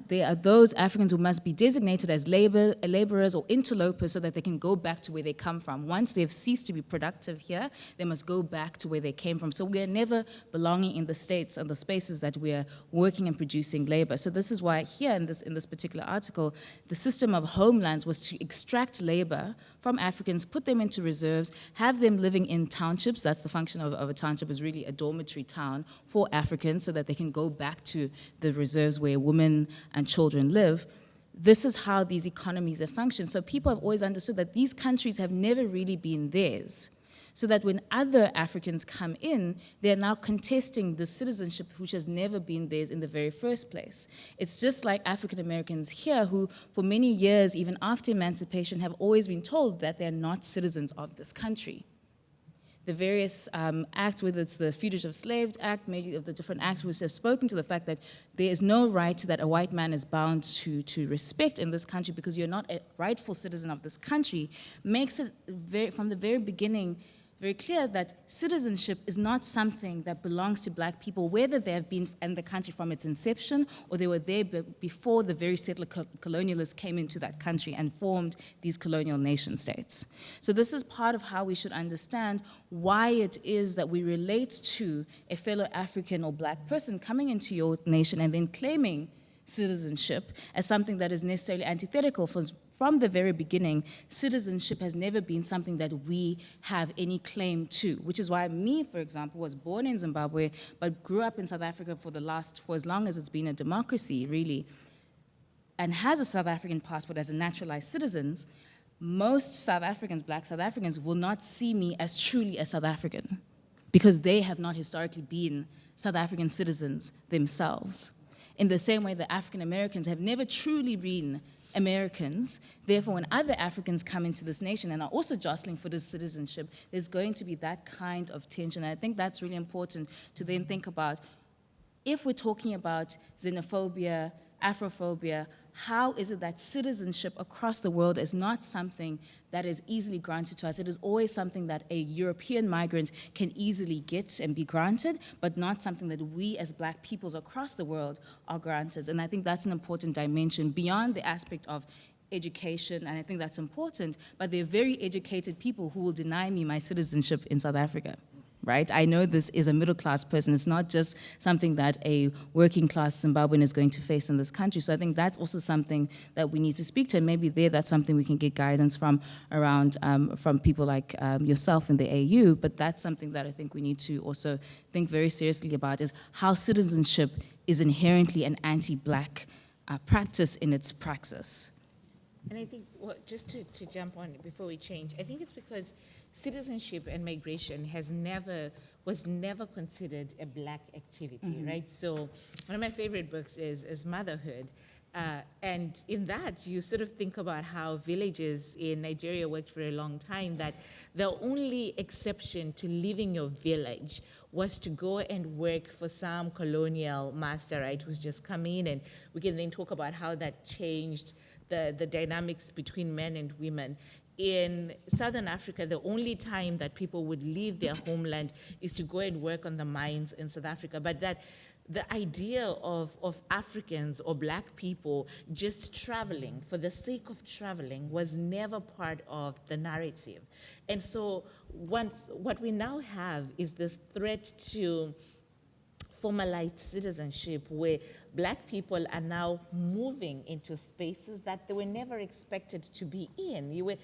Speaker 5: there are those Africans who must be designated as laborers or interlopers so that they can go back to where they come from. Once they've ceased to be productive here, they must go back to where they came from. So we are never belonging in the states and the spaces that we are working and producing labor. So this is why here in this particular article, the system of homelands was to extract labor from Africans, put them into reserves, have them living in townships. That's the function of a township, is really a dormitory town for Africans so that they can go back to the reserves where women and children live. This is how these economies have functioned. So people have always understood that these countries have never really been theirs. So that when other Africans come in, they're now contesting the citizenship which has never been theirs in the very first place. It's just like African Americans here who, for many years, even after emancipation, have always been told that they're not citizens of this country. The various acts, whether it's the Fugitive Slave Act, many of the different acts, which have spoken to the fact that there is no right that a white man is bound to respect in this country because you're not a rightful citizen of this country, makes it from the very beginning very clear that citizenship is not something that belongs to black people, whether they have been in the country from its inception or they were there before the very settler colonialists came into that country and formed these colonial nation states. So this is part of how we should understand why it is that we relate to a fellow African or black person coming into your nation and then claiming citizenship as something that is necessarily antithetical. From the very beginning, citizenship has never been something that we have any claim to, which is why me, for example, was born in Zimbabwe, but grew up in South Africa for as long as it's been a democracy, really, and has a South African passport as a naturalized citizen. Most South Africans, black South Africans, will not see me as truly a South African because they have not historically been South African citizens themselves. In the same way that African Americans have never truly been Americans. Therefore, when other Africans come into this nation and are also jostling for this citizenship, there's going to be that kind of tension. And I think that's really important to then think about. If we're talking about xenophobia, Afrophobia, how is it that citizenship across the world is not something that is easily granted to us? It is always something that a European migrant can easily get and be granted, but not something that we as black peoples across the world are granted. And I think that's an important dimension beyond the aspect of education, and I think that's important, but there are very educated people who will deny me my citizenship in South Africa. Right? I know this is a middle-class person. It's not just something that a working-class Zimbabwean is going to face in this country. So I think that's also something that we need to speak to, and maybe that's something we can get guidance from around from people like yourself in the AU, but that's something that I think we need to also think very seriously about, is how citizenship is inherently an anti-black practice in its praxis.
Speaker 3: And I think, well, just to jump on before we change, I think it's because citizenship and migration was never considered a black activity, right? So one of my favorite books is Motherhood. And in that, you sort of think about how villages in Nigeria worked for a long time, that the only exception to leaving your village was to go and work for some colonial master, right, who's just come in, and we can then talk about how that changed the dynamics between men and women. In Southern Africa, the only time that people would leave their homeland is to go and work on the mines in South Africa, but that the idea of Africans or black people just traveling for the sake of traveling was never part of the narrative. And so what we now have is this threat to formalized citizenship, where black people are now moving into spaces that they were never expected to be in.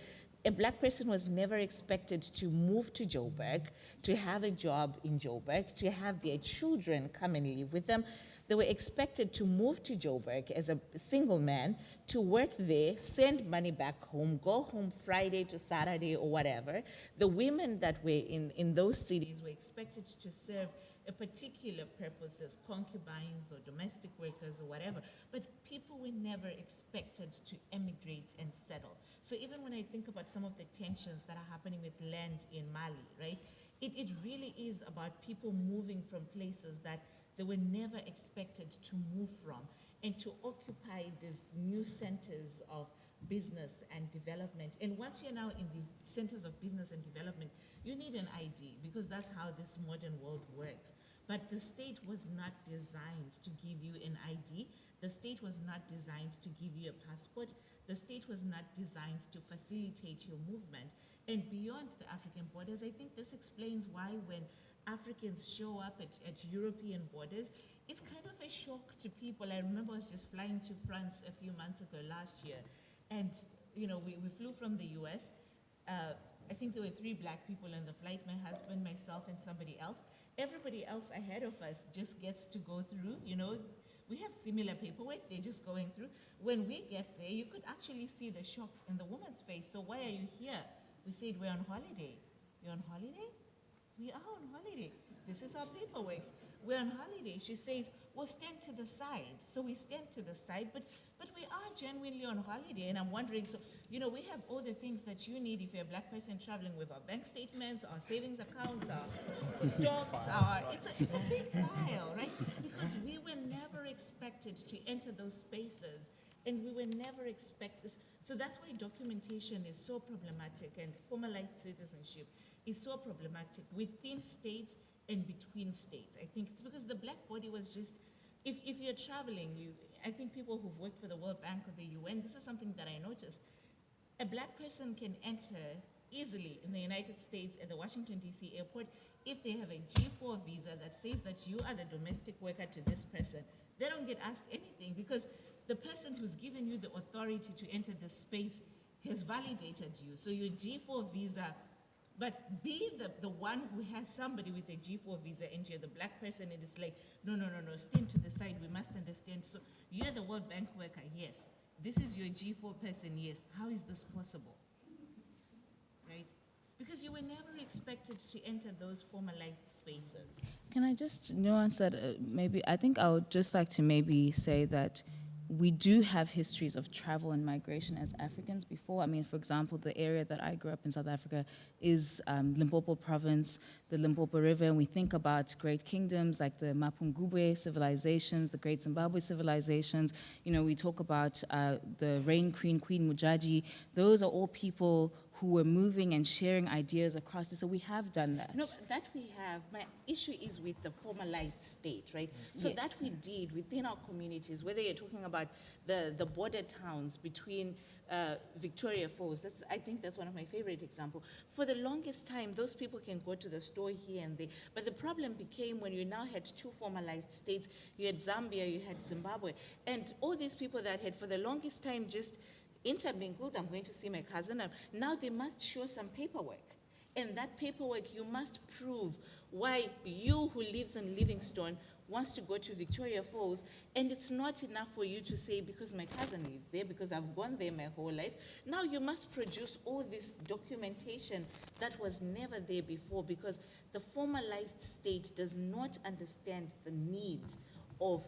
Speaker 3: A black person was never expected to move to Joburg, to have a job in Joburg, to have their children come and live with them. They were expected to move to Joburg as a single man, to work there, send money back home, go home Friday to Saturday or whatever. The women that were in those cities were expected to serve a particular purpose as concubines or domestic workers or whatever, but people were never expected to emigrate and settle. So even when I think about some of the tensions that are happening with land in Mali, right, it really is about people moving from places that they were never expected to move from, and to occupy these new centers of business and development. And once you're now in these centers of business and development, you need an ID, because that's how this modern world works. But the state was not designed to give you an ID. The state was not designed to give you a passport. The state was not designed to facilitate your movement. And beyond the African borders, I think this explains why when Africans show up at European borders, it's kind of a shock to people. I remember I was just flying to France a few months ago last year, and we flew from the US. I think there were 3 black people on the flight, my husband, myself, and somebody else. Everybody else ahead of us just gets to go through, we have similar paperwork, they're just going through. When we get there, you could actually see the shock in the woman's face. So why are you here? We said, we're on holiday. You're on holiday? We are on holiday. This is our paperwork. We're on holiday. She says, well, stand to the side. So we stand to the side, but we are genuinely on holiday. And I'm wondering, so, we have all the things that you need if you're a black person traveling, with our bank statements, our savings accounts, our stocks, it's a big file, right? Because we were never expected to enter those spaces, and we were never expected. So that's why documentation is so problematic, and formalized citizenship is so problematic within states and between states. I think it's because the black body was just, if you're traveling, I think people who've worked for the World Bank or the UN, this is something that I noticed. A black person can enter easily in the United States at the Washington, D.C. airport if they have a G4 visa that says that you are the domestic worker to this person. They don't get asked anything, because the person who's given you the authority to enter the space has validated you. So your G4 visa, but be the one who has somebody with a G4 visa and you're the black person, and it's like, no, stand to the side, we must understand. So you're the World Bank worker, yes. This is your G4 person, yes. How is this possible? Right? Because you were never expected to enter those formalized spaces.
Speaker 5: Can I just nuance that? Maybe I think I would just like to maybe say that we do have histories of travel and migration as Africans before. I mean, for example, the area that I grew up in, South Africa, is Limpopo province, the Limpopo River, and we think about great kingdoms like the Mapungubwe civilizations, the great Zimbabwe civilizations. We talk about the Rain Queen, Queen Mujaji. Those are all people who were moving and sharing ideas across this. So we have done that.
Speaker 3: No, that we have. My issue is with the formalized state, right? So
Speaker 5: Yes.
Speaker 3: that we did within our communities, whether you're talking about the border towns between Victoria Falls, I think that's one of my favorite examples. For the longest time, those people can go to the store here and there. But the problem became when you now had 2 formalized states. You had Zambia, you had Zimbabwe. And all these people that had for the longest time just intermingled, I'm going to see my cousin, now they must show some paperwork. And that paperwork, you must prove why you who lives in Livingstone wants to go to Victoria Falls, and it's not enough for you to say, because my cousin lives there, because I've gone there my whole life. Now you must produce all this documentation that was never there before, because the formalized state does not understand the need of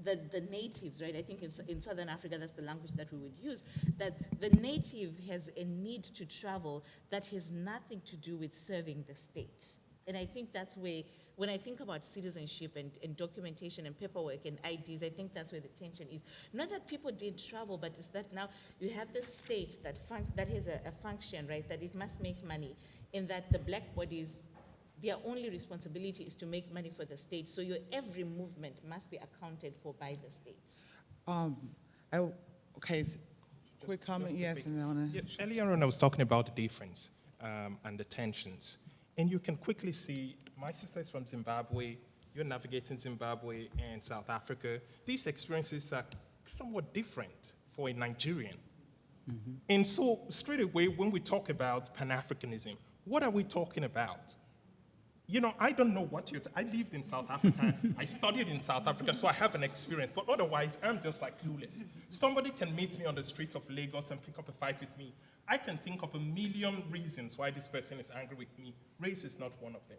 Speaker 3: the natives, right? I think in Southern Africa, that's the language that we would use, that the native has a need to travel that has nothing to do with serving the state. And I think that's where, when I think about citizenship and documentation and paperwork and IDs, I think that's where the tension is. Not that people didn't travel, but it's that now you have the state that has a function, right, that it must make money, in that the black bodies, their only responsibility is to make money for the state. So your every movement must be accounted for by the state.
Speaker 2: Okay, so quick comment, yes, and then I wanna.
Speaker 4: Yeah, earlier on, I was talking about the difference and the tensions. And you can quickly see, my sister is from Zimbabwe, you're navigating Zimbabwe and South Africa. These experiences are somewhat different for a Nigerian. And so straight away, when we talk about Pan-Africanism, what are we talking about? You know, I don't know what I lived in South Africa, I studied in South Africa, so I have an experience, but otherwise, I'm just like clueless. Somebody can meet me on the streets of Lagos and pick up a fight with me. I can think of a million reasons why this person is angry with me. Race is not one of them.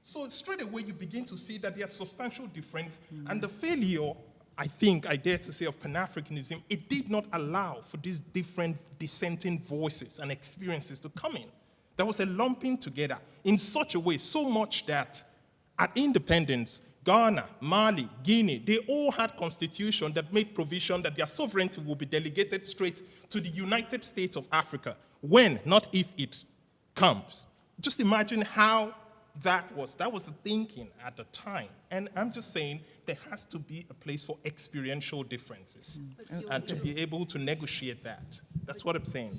Speaker 4: So straight away, you begin to see that there's substantial difference, and the failure, I think, I dare to say, of Pan-Africanism, it did not allow for these different dissenting voices and experiences to come in. There was a lumping together in such a way, so much that at independence, Ghana, Mali, Guinea, they all had constitutions that made provision that their sovereignty will be delegated straight to the United States of Africa, when, not if it comes. Just imagine how that was the thinking at the time. And I'm just saying there has to be a place for experiential differences and to be able to negotiate that. That's what I'm saying.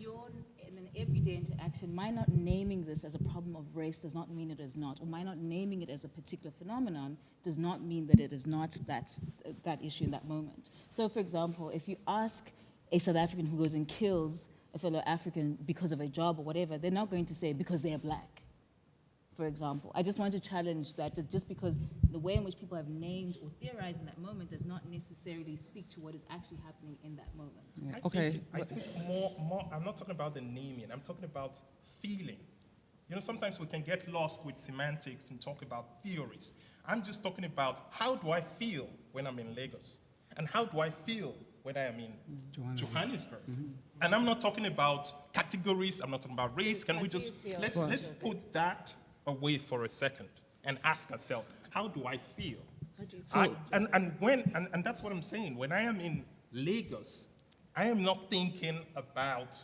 Speaker 5: In an everyday interaction, my not naming this as a problem of race does not mean it is not, or my not naming it as a particular phenomenon does not mean that it is not that issue in that moment. So, for example, if you ask a South African who goes and kills a fellow African because of a job or whatever, they're not going to say because they are black, for example. I just want to challenge that just because the way in which people have named or theorized in that moment does not necessarily speak to what is actually happening in that moment.
Speaker 4: I think more, I'm not talking about the naming, I'm talking about feeling. You know, sometimes we can get lost with semantics and talk about theories. I'm just talking about how do I feel when I'm in Lagos? And how do I feel when I am in Johannesburg? And I'm not talking about categories, I'm not talking about race. Can we just, let's put that away for a second and ask ourselves, how do I feel? And that's what I'm saying. When I am in Lagos, I am not thinking about,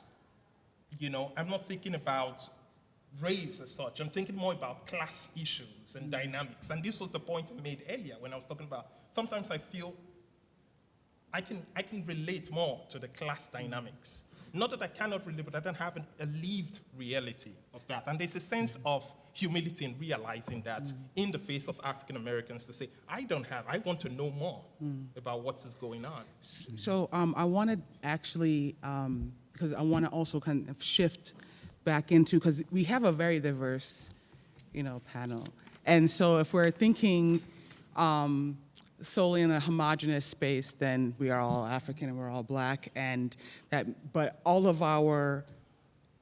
Speaker 4: I'm not thinking about race as such. I'm thinking more about class issues and dynamics. And this was the point I made earlier when I was talking about, sometimes I feel I can relate more to the class dynamics. Not that I cannot relate, but I don't have a lived reality of that. And there's a sense of humility in realizing that in the face of African Americans to say, I want to know more about what is going on.
Speaker 2: So I want to actually, because I want to also kind of shift back into, because we have a very diverse, panel. And so if we're thinking solely in a homogenous space, then we are all African and we're all black, but all of our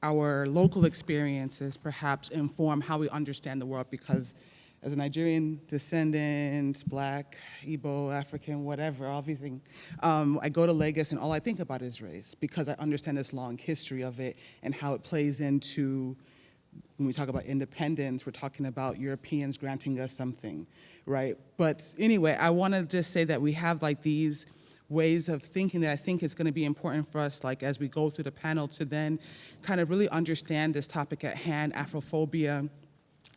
Speaker 2: local experiences perhaps inform how we understand the world, because as a Nigerian descendant, black, Igbo, African, whatever, everything, I go to Lagos and all I think about is race, because I understand this long history of it and how it plays into, when we talk about independence, we're talking about Europeans granting us something, right? But anyway, I want to just say that we have like these ways of thinking that I think is going to be important for us, like as we go through the panel, to then kind of really understand this topic at hand, Afrophobia.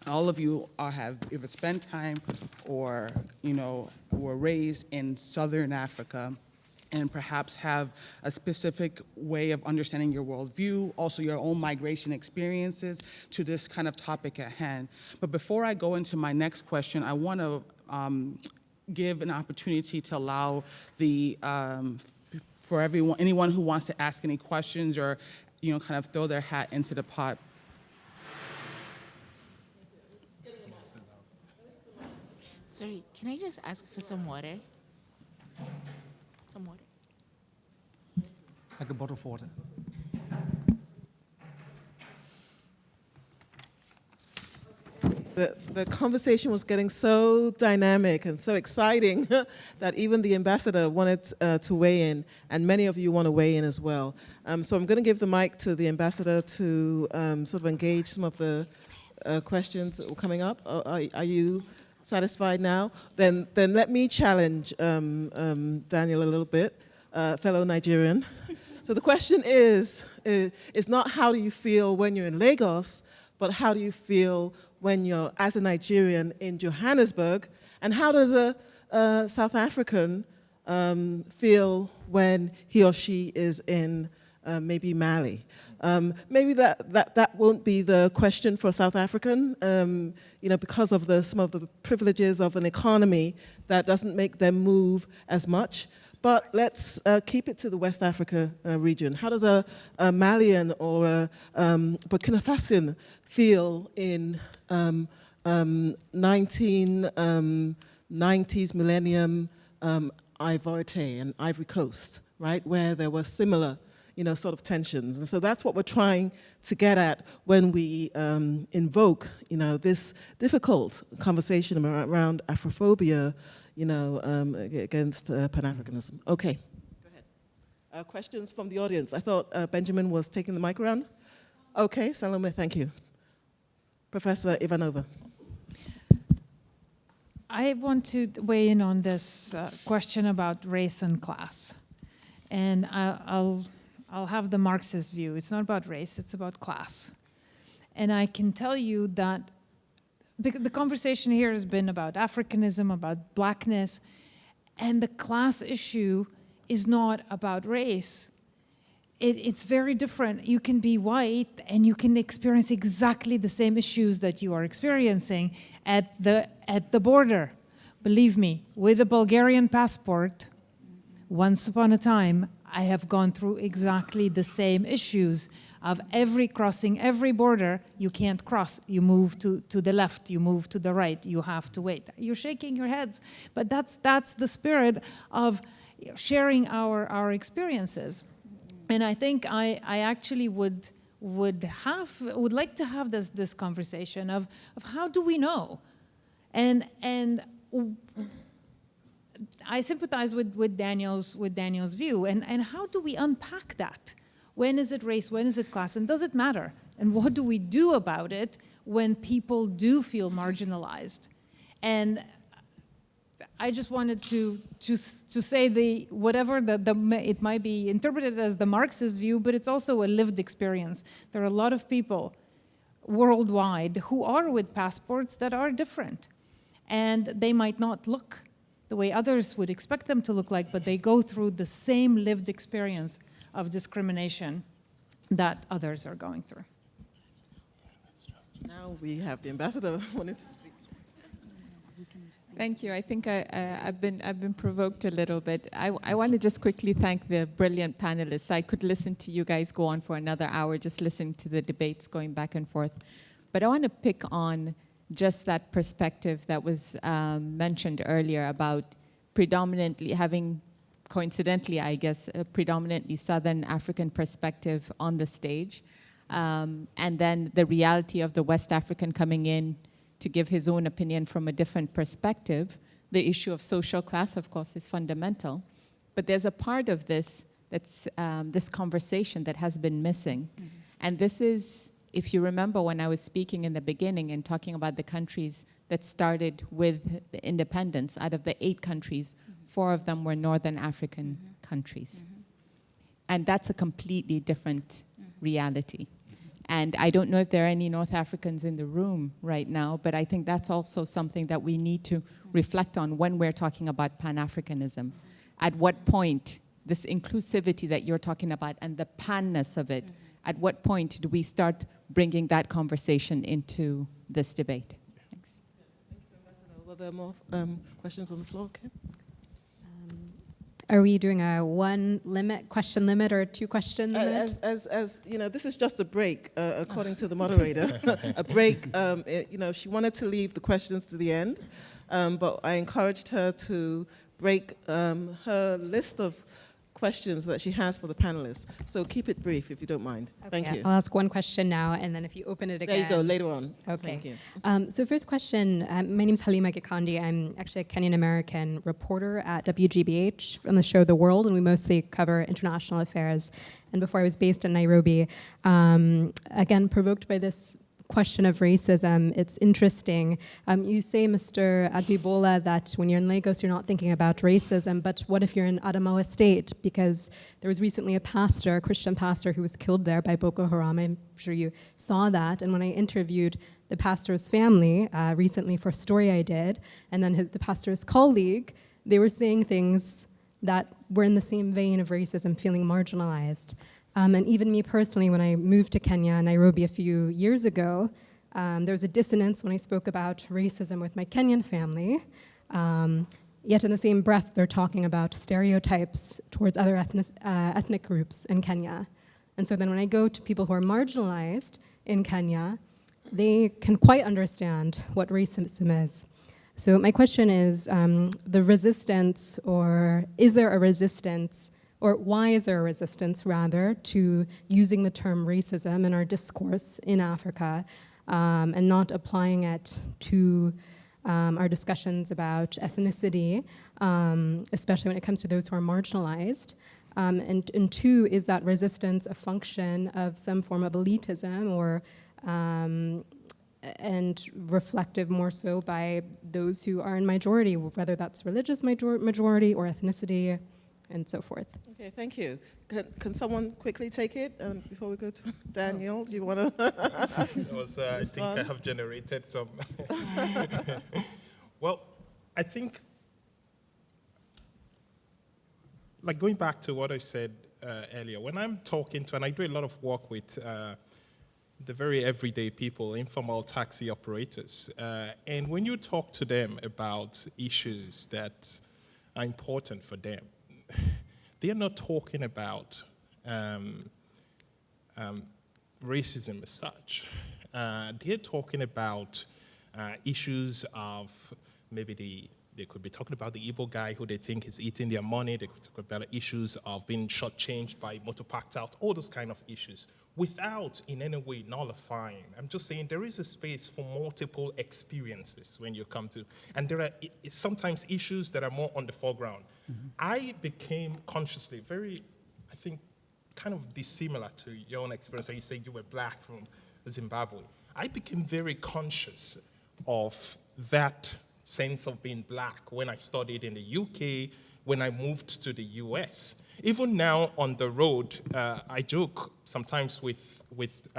Speaker 2: All of you have either spent time or, were raised in Southern Africa, and perhaps have a specific way of understanding your worldview, also your own migration experiences to this kind of topic at hand. But before I go into my next question, I want to give an opportunity to allow for anyone who wants to ask any questions or, kind of throw their hat into the pot.
Speaker 3: Sorry, can I just ask for some water? Some water.
Speaker 6: Like a bottle of water.
Speaker 7: the conversation was getting so dynamic and so exciting that even the ambassador wanted to weigh in, and many of you want to weigh in as well. So I'm going to give the mic to the ambassador to sort of engage some of the questions that were coming up. Are you satisfied now? Then let me challenge Daniel a little bit, fellow Nigerian. So the question is not how do you feel when you're in Lagos, but how do you feel when you're, as a Nigerian, in Johannesburg? And how does a South African feel when he or she is in maybe Mali? Maybe that won't be the question for a South African, because of some of the privileges of an economy that doesn't make them move as much. But let's keep it to the West Africa region. How does a Malian or a Burkina Faso feel in 1990s millennium Ivory and Ivory Coast, right, where there were similar, sort of tensions? And so that's what we're trying to get at when we invoke, this difficult conversation around Afrophobia, against Pan-Africanism. Okay, go ahead. Questions from the audience? I thought Benjamin was taking the mic around. Okay, Salome, thank you. Professor Ivanova.
Speaker 8: I want to weigh in on this question about race and class. And I'll have the Marxist view. It's not about race, it's about class. And I can tell you that the conversation here has been about Africanism, about blackness, and the class issue is not about race. It's very different. You can be white and you can experience exactly the same issues that you are experiencing at the border. Believe me, with a Bulgarian passport, once upon a time, I have gone through exactly the same issues of every crossing, every border. You can't cross. You move to the left, you move to the right, you have to wait. You're shaking your heads, but that's the spirit of sharing our experiences. And I think I actually would like to have this conversation of how do we know? And I sympathize with Daniel's view, and how do we unpack that? When is it race? When is it class? And does it matter? And what do we do about it when people do feel marginalized? And I just wanted to say whatever it might be interpreted as the Marxist view, but it's also a lived experience. There are a lot of people worldwide who are with passports that are different, and they might not look the way others would expect them to look like, but they go through the same lived experience of discrimination that others are going through.
Speaker 7: Now we have the ambassador wanting to speak.
Speaker 9: Thank you. I think I've been provoked a little bit. I want to just quickly thank the brilliant panelists. I could listen to you guys go on for another hour just listening to the debates going back and forth. But I want to pick on just that perspective that was mentioned earlier about predominantly having, coincidentally, I guess, a predominantly Southern African perspective on the stage. And then the reality of the West African coming in to give his own opinion from a different perspective. The issue of social class, of course, is fundamental. But there's a part of this that's this conversation that has been missing. Mm-hmm. And this is, if you remember when I was speaking in the beginning and talking about the countries that started with the independence, out of the 8 countries, mm-hmm. 4 of them were Northern African mm-hmm. countries. Mm-hmm. And that's a completely different mm-hmm. reality. And I don't know if there are any North Africans in the room right now, but I think that's also something that we need to reflect on when we're talking about Pan-Africanism. At what point, this inclusivity that you're talking about and the panness of it, at what point do we start bringing that conversation into this debate? Thanks.
Speaker 7: Were there more questions on the floor? Okay.
Speaker 10: Are we doing a question limit or a 2-question limit?
Speaker 7: As you know, this is just a break, according to the moderator. A break. She wanted to leave the questions to the end, but I encouraged her to break her list of questions that she has for the panelists. So keep it brief if you don't mind. Thank you.
Speaker 10: I'll ask one question now, and then if you open it again.
Speaker 7: There you go, later on.
Speaker 10: Okay.
Speaker 7: Thank you.
Speaker 10: So first question, my name is Halima Gikandi. I'm actually a Kenyan-American reporter at WGBH on the show The World, and we mostly cover international affairs. And before I was based in Nairobi, again, provoked by this question of racism, it's interesting. You say, Mr. Agbibola, that when you're in Lagos, you're not thinking about racism, but what if you're in Adamawa State? Because there was recently a pastor, a Christian pastor, who was killed there by Boko Haram. I'm sure you saw that. And when I interviewed the pastor's family recently for a story I did, and then the pastor's colleague, they were saying things that were in the same vein of racism, feeling marginalized. And even me personally, when I moved to Kenya, Nairobi, a few years ago, there was a dissonance when I spoke about racism with my Kenyan family. Yet in the same breath, they're talking about stereotypes towards other ethnic groups in Kenya. And so then when I go to people who are marginalized in Kenya, they can quite understand what racism is. So my question is, the resistance, or is there a resistance, or why is there a resistance, rather, to using the term racism in our discourse in Africa and not applying it to our discussions about ethnicity, especially when it comes to those who are marginalized? And two, is that resistance a function of some form of elitism, or and reflective more so by those who are in majority, whether that's religious majority or ethnicity, and so forth?
Speaker 7: Okay, thank you. Can someone quickly take it before we go to Daniel? Do you want to?
Speaker 4: I think I have generated some. Well, I think, like going back to what I said earlier, when I'm talking to, and I do a lot of work with the very everyday people, informal taxi operators, and when you talk to them about issues that are important for them, they're not talking about racism as such. They're talking about issues of maybe they could be talking about the Igbo guy who they think is eating their money. They could talk about issues of being shortchanged by motor parked out, all those kind of issues, without in any way nullifying. I'm just saying there is a space for multiple experiences when you come to, and there are sometimes issues that are more on the foreground. Mm-hmm. I became consciously very, I think, kind of dissimilar to your own experience. You say you were black from Zimbabwe. I became very conscious of that sense of being black when I studied in the UK, when I moved to the US. Even now on the road, I joke sometimes with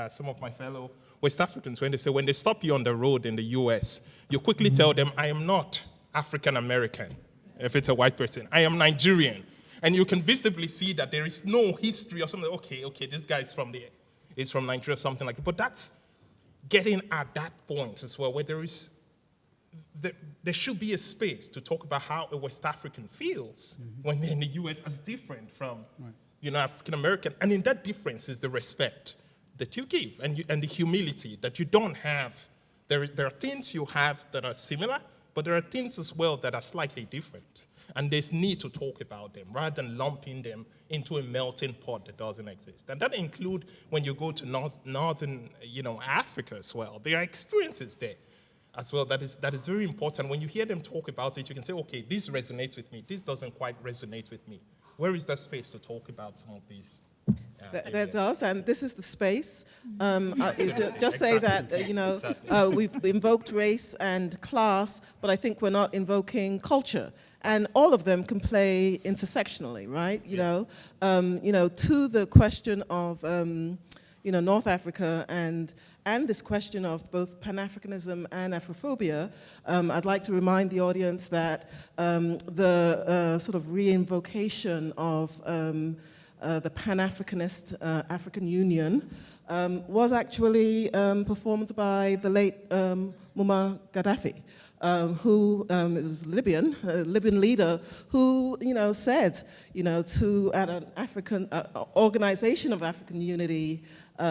Speaker 4: some of my fellow West Africans when they stop you on the road in the US, you quickly tell them, I am not African American, if it's a white person. I am Nigerian. And you can visibly see that there is no history or something. Okay, this guy is from Nigeria or something like that. But that's getting at that point as well, where there should be a space to talk about how a West African feels when they're in the US as different from African American. And in that difference is the respect that you give and the humility that you don't have. There are things you have that are similar, but there are things as well that are slightly different. And there's need to talk about them rather than lumping them into a melting pot that doesn't exist. And that includes when you go to northern Africa as well. There are experiences there as well that is very important. When you hear them talk about it, you can say, okay, this resonates with me. This doesn't quite resonate with me. Where is that space to talk about some of these?
Speaker 7: There does, and this is the space. Just say that, we've invoked race and class, but I think we're not invoking culture. And all of them can play intersectionally, right? To the question of, North Africa and this question of both Pan-Africanism and Afrophobia, I'd like to remind the audience that the sort of re-invocation of the Pan-Africanist African Union was actually performed by the late Muammar Gaddafi, who was a Libyan leader, who said, at an African Organization of African Unity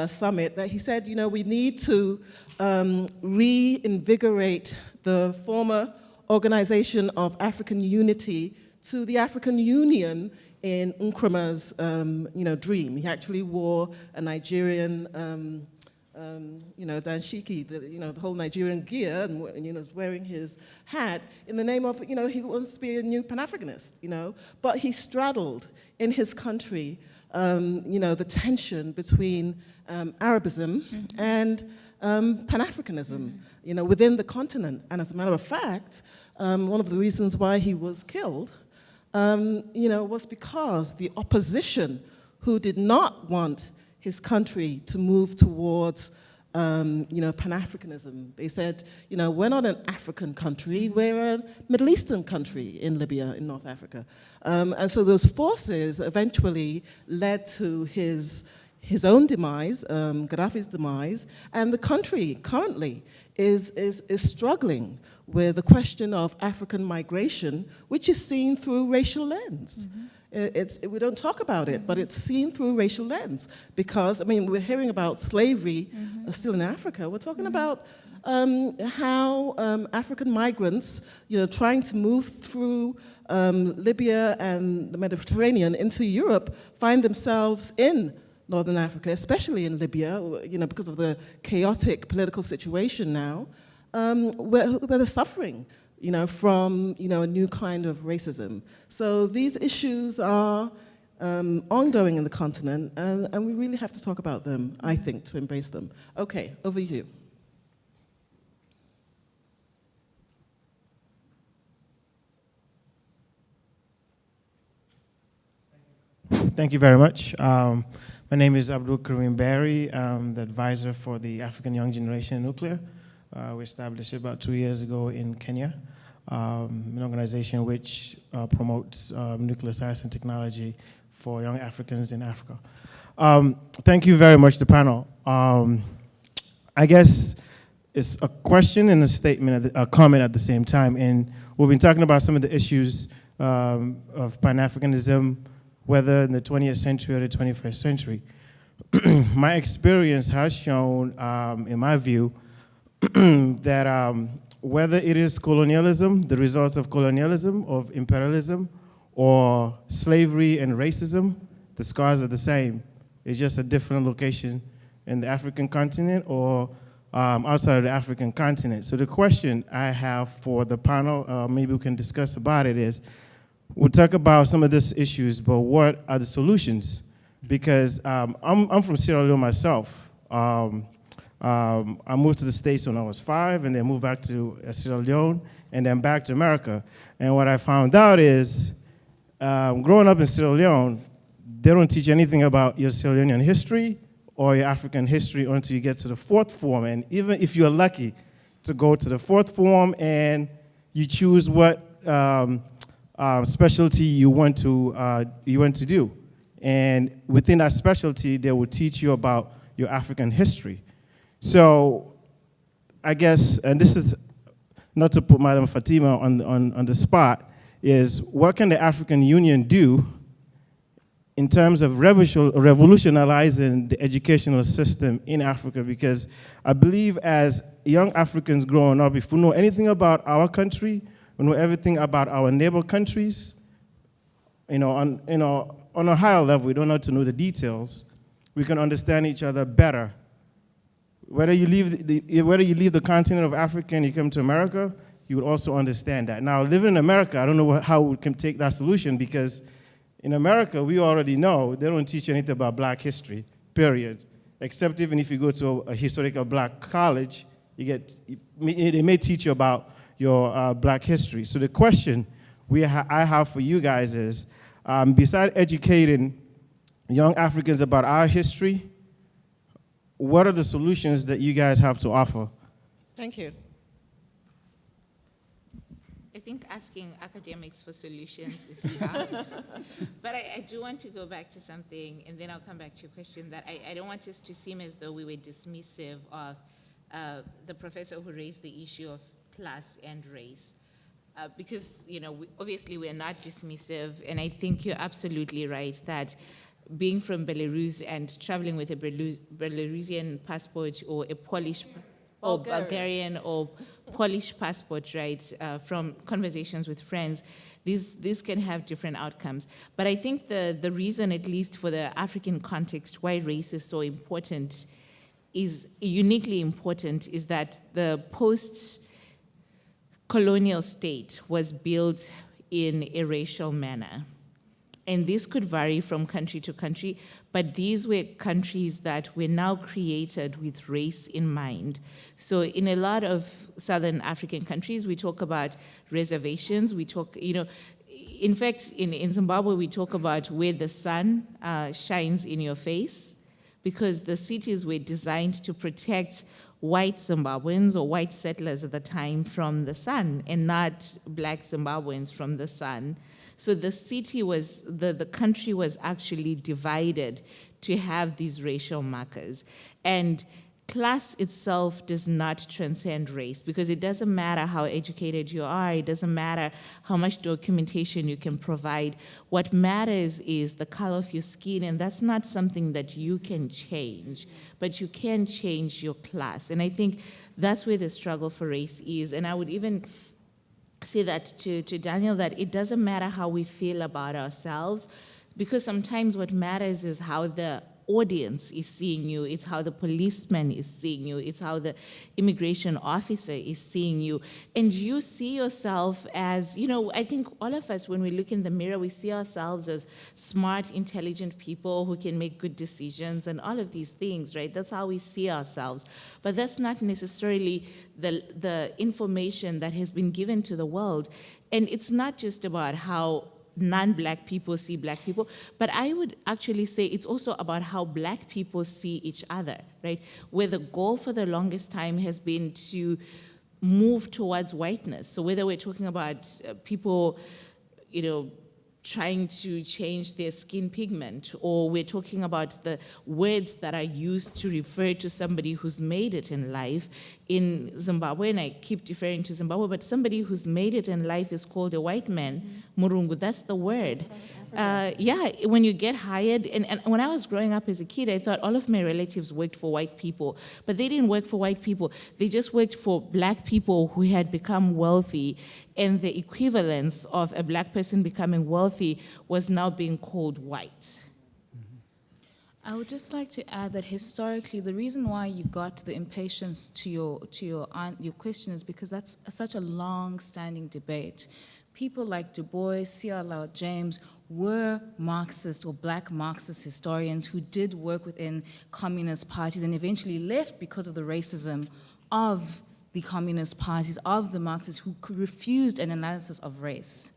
Speaker 7: summit, that he said, we need to reinvigorate the former Organization of African Unity to the African Union in Nkrumah's dream. He actually wore a Nigerian danshiki, the whole Nigerian gear, and was wearing his hat in the name of, he wants to be a new Pan-Africanist, But he straddled in his country, the tension between Arabism and Pan-Africanism, within the continent. And as a matter of fact, one of the reasons why he was killed, was because the opposition who did not want his country to move towards, Pan-Africanism. They said, we're not an African country, we're a Middle Eastern country in Libya, in North Africa. And so those forces eventually led to his own demise, Gaddafi's demise, and the country currently is struggling with the question of African migration, which is seen through racial lens. We don't talk about it, but it's seen through racial lens because, we're hearing about slavery still in Africa. We're talking about how African migrants, trying to move through Libya and the Mediterranean into Europe, find themselves in Northern Africa, especially in Libya, because of the chaotic political situation now, where they're suffering, from, a new kind of racism. So these issues are ongoing in the continent, and we really have to talk about them, I think, to embrace them. Okay, over to you.
Speaker 11: Thank you very much. My name is Abdul Karim Barry. I'm the advisor for the African Young Generation Nuclear. We established it about 2 years ago in Kenya, an organization which promotes nuclear science and technology for young Africans in Africa. Thank you very much, the panel. I guess it's a question and a statement, a comment at the same time. And we've been talking about some of the issues of Pan-Africanism, whether in the 20th century or the 21st century. My experience has shown, in my view, that whether it is colonialism, the results of colonialism, of imperialism, or slavery and racism, the scars are the same. It's just a different location in the African continent or outside of the African continent. So the question I have for the panel, maybe we can discuss about it, is we'll talk about some of these issues, but what are the solutions? Because I'm from Sierra Leone myself. I moved to the States when I was 5, and then moved back to Sierra Leone, and then back to America. And what I found out is, growing up in Sierra Leone, they don't teach anything about your Sierra Leonean history or your African history until you get to the 4th form. And even if you're lucky to go to the 4th form and you choose what specialty you want to do. And within that specialty, they will teach you about your African history. So I guess, and this is not to put Madam Fatima on the spot, is what can the African Union do in terms of revolutionizing the educational system in Africa? Because I believe as young Africans growing up, if we know anything about our country, we know everything about our neighbor countries, on a higher level, we don't have to know the details. We can understand each other better. Whether you leave the continent of Africa and you come to America, you would also understand that. Now, living in America, I don't know how we can take that solution, because in America, we already know they don't teach you anything about black history, period. Except even if you go to a historical black college, they may teach you about your black history. So the question I have for you guys is, besides educating young Africans about our history, what are the solutions that you guys have to offer?
Speaker 7: Thank you.
Speaker 3: I think asking academics for solutions is hard. But I do want to go back to something, and then I'll come back to your question, that I don't want us to seem as though we were dismissive of the professor who raised the issue of class and race. Because, obviously we're not dismissive, and I think you're absolutely right that being from Belarus and traveling with a Belarusian passport or a Polish or Bulgarian or polished passport, right, from conversations with friends, these can have different outcomes. But I think the reason, at least for the African context, why race is so important, is uniquely important, is that the post-colonial state was built in a racial manner. And this could vary from country to country, but these were countries that were now created with race in mind. So in a lot of Southern African countries, we talk about reservations, we talk, in fact, in Zimbabwe, we talk about where the sun shines in your face, because the cities were designed to protect white Zimbabweans or white settlers at the time from the sun, and not black Zimbabweans from the sun. So the city was, the country was actually divided to have these racial markers. And class itself does not transcend race, because it doesn't matter how educated you are, it doesn't matter how much documentation you can provide. What matters is the color of your skin, and that's not something that you can change, but you can change your class. And I think that's where the struggle for race is. And I would even say that to Daniel, that it doesn't matter how we feel about ourselves, because sometimes what matters is how the audience is seeing you, it's how the policeman is seeing you, it's how the immigration officer is seeing you. And you see yourself as, I think all of us, when we look in the mirror, we see ourselves as smart, intelligent people who can make good decisions and all of these things, right? That's how we see ourselves. But that's not necessarily the information that has been given to the world. And it's not just about how non-black people see black people, but I would actually say it's also about how black people see each other, right? Where the goal for the longest time has been to move towards whiteness. So whether we're talking about people, trying to change their skin pigment, or we're talking about the words that are used to refer to somebody who's made it in life. In Zimbabwe, and I keep deferring to Zimbabwe, but somebody who's made it in life is called a white man, Murungu, that's the word. When you get hired, and when I was growing up as a kid, I thought all of my relatives worked for white people, but they didn't work for white people. They just worked for black people who had become wealthy, and the equivalence of a black person becoming wealthy was now being called white.
Speaker 5: I would just like to add that historically, the reason why you got the impatience to your question is because that's such a long-standing debate. People like Du Bois, C.R. Lowell James were Marxist or black Marxist historians who did work within communist parties and eventually left because of the racism of the communist parties, of the Marxists who refused an analysis of race.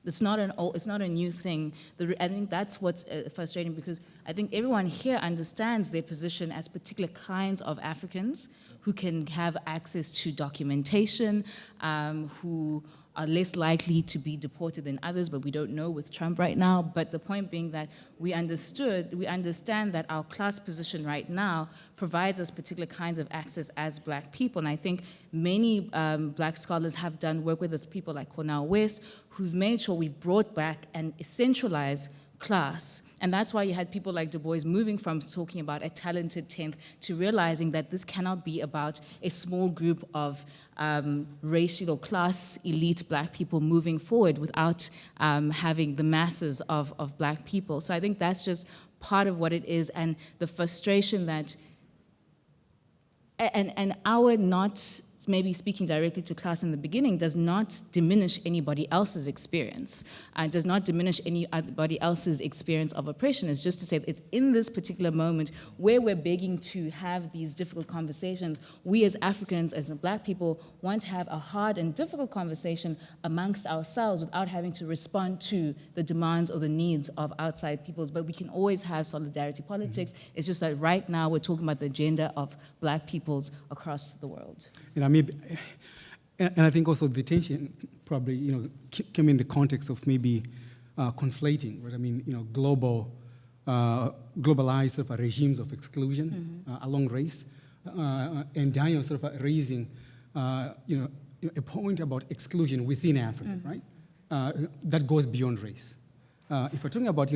Speaker 5: It's not a new thing. I think that's what's frustrating, because I think everyone here understands their position as particular kinds of Africans who can have access to documentation, who are less likely to be deported than others, but we don't know with Trump right now. But the point being that we understand that our class position right now provides us particular kinds of access as black people. And I think many black scholars have done work with us, people like Cornel West, who've made sure we've brought back and centralized class. And that's why you had people like Du Bois moving from talking about a talented 10th to realizing that this cannot be about a small group of racial or class elite black people moving forward without having the masses of black people. So I think that's just part of what it is, and the frustration that, and our not maybe speaking directly to class in the beginning does not diminish anybody else's experience, does not diminish anybody else's experience of oppression. It's just to say that in this particular moment where we're begging to have these difficult conversations, we as Africans, as black people, want to have a hard and difficult conversation amongst ourselves without having to respond to the demands or the needs of outside peoples. But we can always have solidarity politics. It's just that right now we're talking about the agenda of black peoples across the world.
Speaker 6: And I think also the tension probably, came in the context of maybe conflating, right? I mean, globalized sort of regimes of exclusion along race, and Daniel sort of raising, a point about exclusion within Africa, right? That goes beyond race. If we're talking about,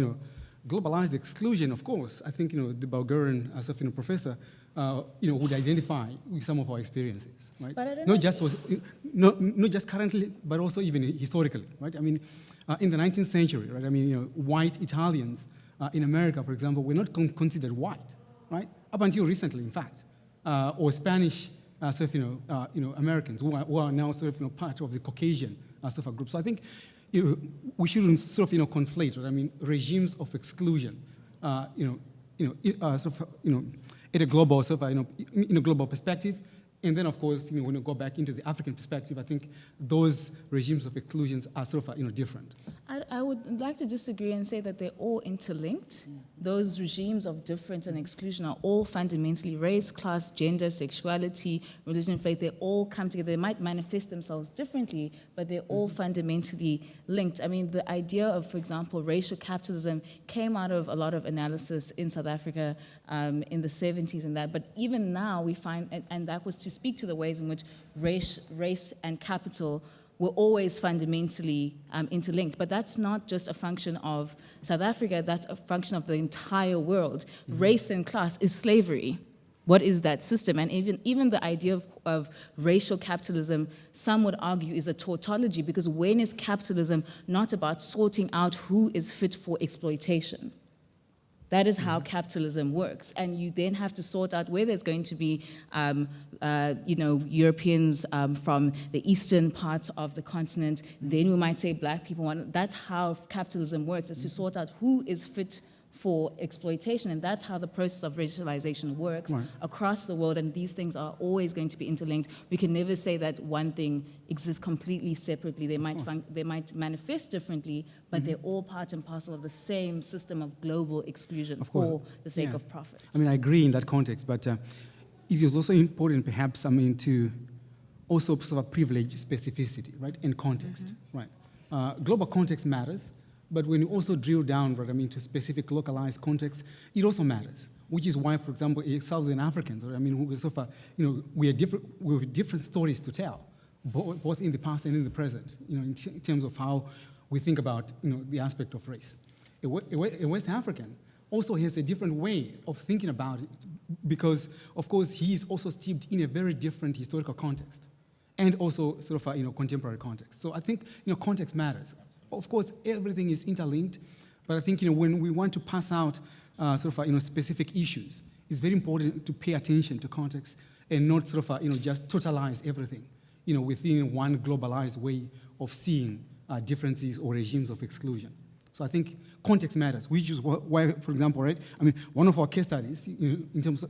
Speaker 6: globalized exclusion, of course, I think, the Bulgarian professor, would identify with some of our experiences. right?
Speaker 5: But I don't
Speaker 6: Not
Speaker 5: know
Speaker 6: just not just currently, but also even historically, right? I mean, in the 19th century, right? I mean, white Italians in America, for example, were not considered white, right? Up until recently, in fact, or Spanish sort of, Americans who are now sort of, part of the Caucasian sort of group. So I think we shouldn't sort of, conflate, right? I mean, regimes of exclusion, sort of, at a global sort of, in a global perspective. And then, of course, when you go back into the African perspective, I think those regimes of exclusions are sort of, different.
Speaker 5: I would like to disagree and say that they're all interlinked. Those regimes of difference and exclusion are all fundamentally race, class, gender, sexuality, religion, faith. They all come together. They might manifest themselves differently, but they're all fundamentally linked. I mean, the idea of, for example, racial capitalism came out of a lot of analysis in South Africa in the 70s and that. But even now we find, and that was to speak to the ways in which race and capital were always fundamentally interlinked. But that's not just a function of South Africa, that's a function of the entire world. Race and class is slavery. What is that system? And even the idea of racial capitalism, some would argue, is a tautology, because when is capitalism not about sorting out who is fit for exploitation? That is how capitalism works. And you then have to sort out whether it's going to be, Europeans from the eastern parts of the continent. Then we might say black people. That's how capitalism works, is to sort out who is fit for exploitation. And that's how the process of racialization works across the world. And these things are always going to be interlinked. We can never say that one thing exists completely separately. They might manifest differently, but they're all part and parcel of the same system of global exclusion for the sake of profit.
Speaker 6: I mean, I agree in that context, but it is also important, perhaps, to also sort of privilege specificity, right, and context, right? Global context matters, but when you also drill down, right, to specific localized context, it also matters. Which is why, for example, Southern Africans, right, who sort of, we have different stories to tell, both in the past and in the present, in terms of how we think about, the aspect of race. A West African also has a different way of thinking about it, because, of course, he is also steeped in a very different historical context, and also sort of, contemporary context. So I think, context matters. Of course, everything is interlinked, but I think, when we want to pass out sort of, specific issues, it's very important to pay attention to context and not sort of, just totalize everything, within one globalized way of seeing differences or regimes of exclusion. So I think context matters, which is why, for example, right, one of our case studies, in terms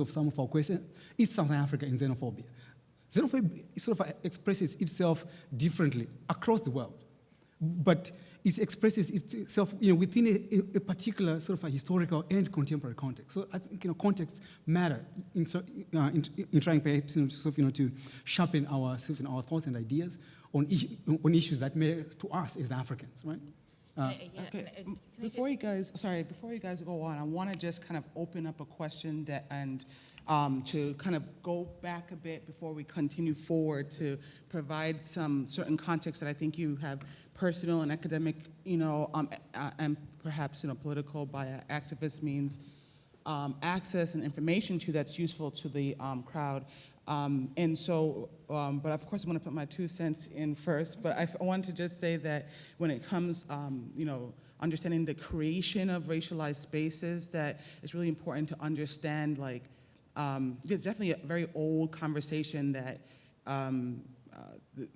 Speaker 6: of some of our questions, is South Africa and xenophobia. Xenophobia sort of expresses itself differently across the world, but it expresses itself, within a particular sort of a historical and contemporary context. So I think, context matter in trying perhaps, sort of, to sharpen our thoughts and ideas on issues that matter to us as Africans, right?
Speaker 2: Okay. Before you guys go on, I want to just kind of open up a question and to kind of go back a bit before we continue forward, to provide some certain context that I think you have personal and academic, and perhaps, political by activist means, access and information to that's useful to the crowd. And so, but of course I want to put my 2 cents in first, but I want to just say that when it comes, understanding the creation of racialized spaces, that it's really important to understand, like, there's definitely a very old conversation that the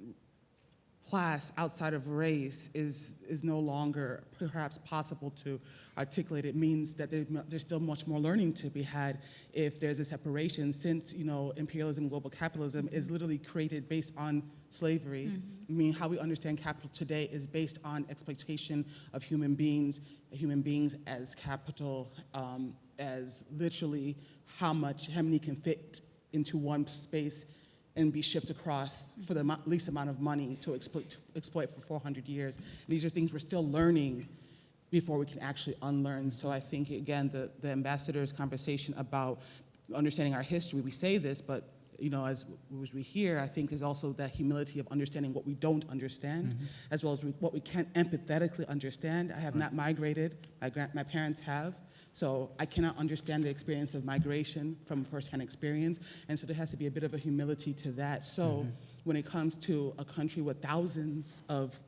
Speaker 2: class outside of race is no longer perhaps possible to articulate. It means that there's still much more learning to be had if there's a separation, since, imperialism, global capitalism is literally created based on slavery. I mean, how we understand capital today is based on exploitation of human beings as capital, as literally how many can fit into one space and be shipped across for the least amount of money to exploit for 400 years. And these are things we're still learning before we can actually unlearn. So I think, again, the ambassador's conversation about understanding our history, we say this, but as we hear, I think is also that humility of understanding what we don't understand, as well as what we can't empathetically understand. I have not migrated, my parents have, so I cannot understand the experience of migration from firsthand experience, and so there has to be a bit of a humility to that. So when it comes to a country with thousands of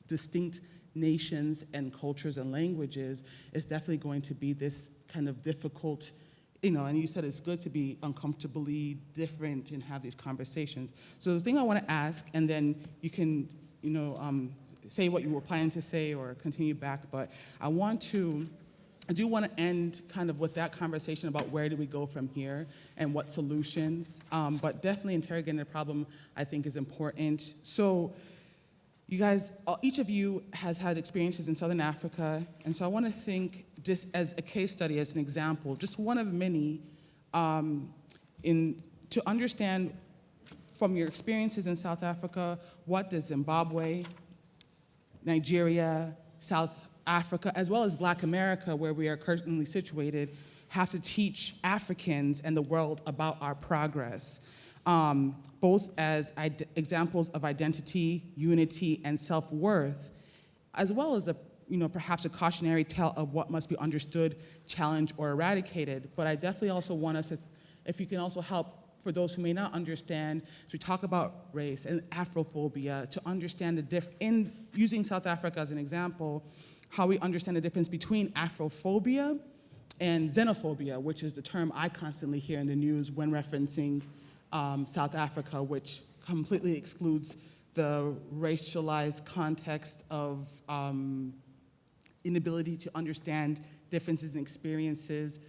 Speaker 2: distinct nations and cultures and languages, it's definitely going to be this kind of difficult, and you said it's good to be uncomfortably different and have these conversations. So the thing I want to ask, and then you can, say what you were planning to say or continue back, but I do want to end kind of with that conversation about where do we go from here and what solutions, but definitely interrogating the problem I think is important. So you guys, each of you has had experiences in Southern Africa, and so I want to think just as a case study, as an example, just one of many, to understand from your experiences in South Africa, what does Zimbabwe, Nigeria, South Africa, as well as Black America, where we are currently situated, have to teach Africans and the world about our progress, both as examples of identity, unity, and self-worth, as well as perhaps a cautionary tale of what must be understood, challenged, or eradicated. But I definitely also want us to, if you can also help for those who may not understand, as we talk about race and Afrophobia, to understand in using South Africa as an example, how we understand the difference between Afrophobia and xenophobia, which is the term I constantly hear in the news when referencing South Africa, which completely excludes the racialized context of inability to understand differences in experiences,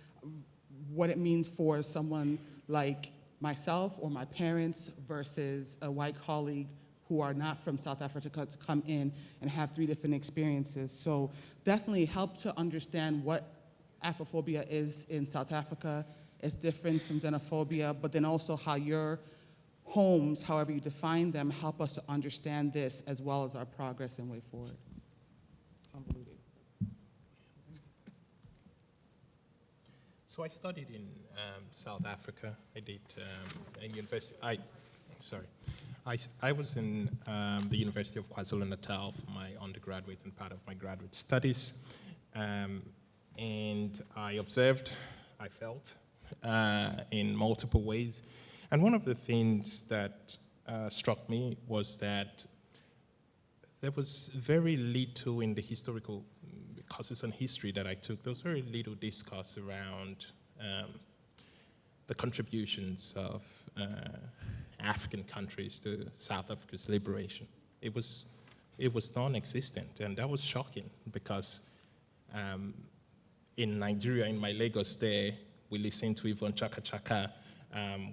Speaker 2: what it means for someone like myself or my parents versus a white colleague who are not from South Africa to come in and have 3 different experiences. So definitely help to understand what Afrophobia is in South Africa, its difference from xenophobia, but then also how your homes, however you define them, help us to understand this as well as our progress and way forward.
Speaker 4: So I studied in South Africa. I did in university. I was in the University of KwaZulu-Natal for my undergraduate and part of my graduate studies, and I observed, I felt, in multiple ways. And one of the things that struck me was that there was very little in the historical courses on history that I took. There was very little discourse around the contributions of African countries to South Africa's liberation. It was non-existent, and that was shocking because in Nigeria, in my Lagos day, we listened to Yvonne Chaka Chaka.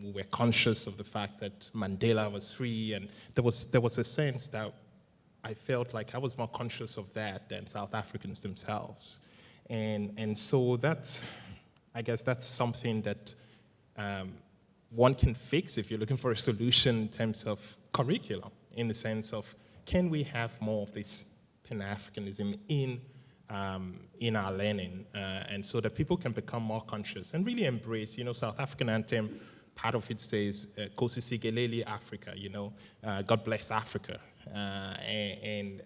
Speaker 4: We were conscious of the fact that Mandela was free, and there was a sense that I felt like I was more conscious of that than South Africans themselves. And so I guess that's something that one can fix if you're looking for a solution in terms of curriculum, in the sense of, can we have more of this Pan-Africanism in our learning, and so that people can become more conscious and really embrace, South African anthem, part of it says, Kosi Sigeleli Africa, God bless Africa. And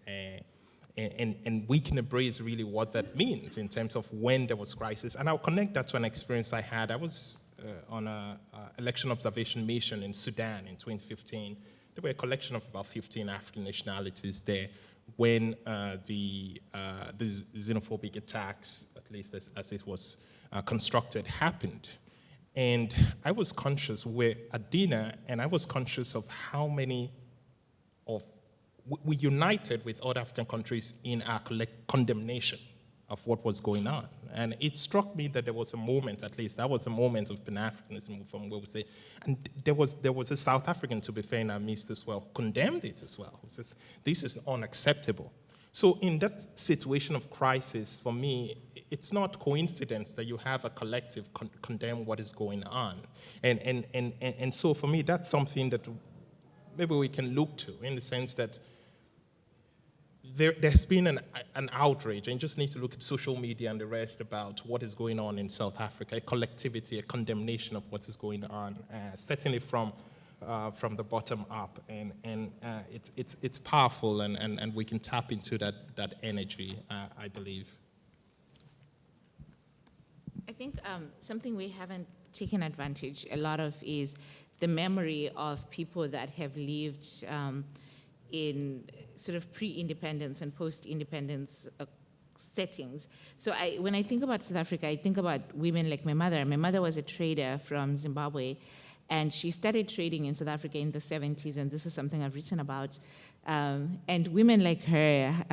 Speaker 4: we can embrace really what that means in terms of when there was crisis. And I'll connect that to an experience I had. I was on an election observation mission in Sudan in 2015. There were a collection of about 15 African nationalities there when the xenophobic attacks, at least as it was constructed, happened. And I was conscious, we were at dinner, and I was conscious of how many we united with other African countries in our condemnation of what was going on. And it struck me that there was a moment, at least that was a moment of Pan-Africanism from where we say, and there was a South African, to be fair, in our midst as well, condemned it as well. It says, this is unacceptable. So in that situation of crisis, for me, it's not coincidence that you have a collective condemn what is going on. And so for me, that's something that maybe we can look to, in the sense that there's been an outrage, and you just need to look at social media and the rest about what is going on in South Africa, a collectivity, a condemnation of what is going on, certainly from from the bottom up, and it's powerful, and we can tap into that energy, I believe.
Speaker 3: I think something we haven't taken advantage a lot of is the memory of people that have lived in sort of pre-independence and post-independence settings. So when I think about South Africa, I think about women like my mother. My mother was a trader from Zimbabwe, and she started trading in South Africa in the 70s, and this is something I've written about. And women like her,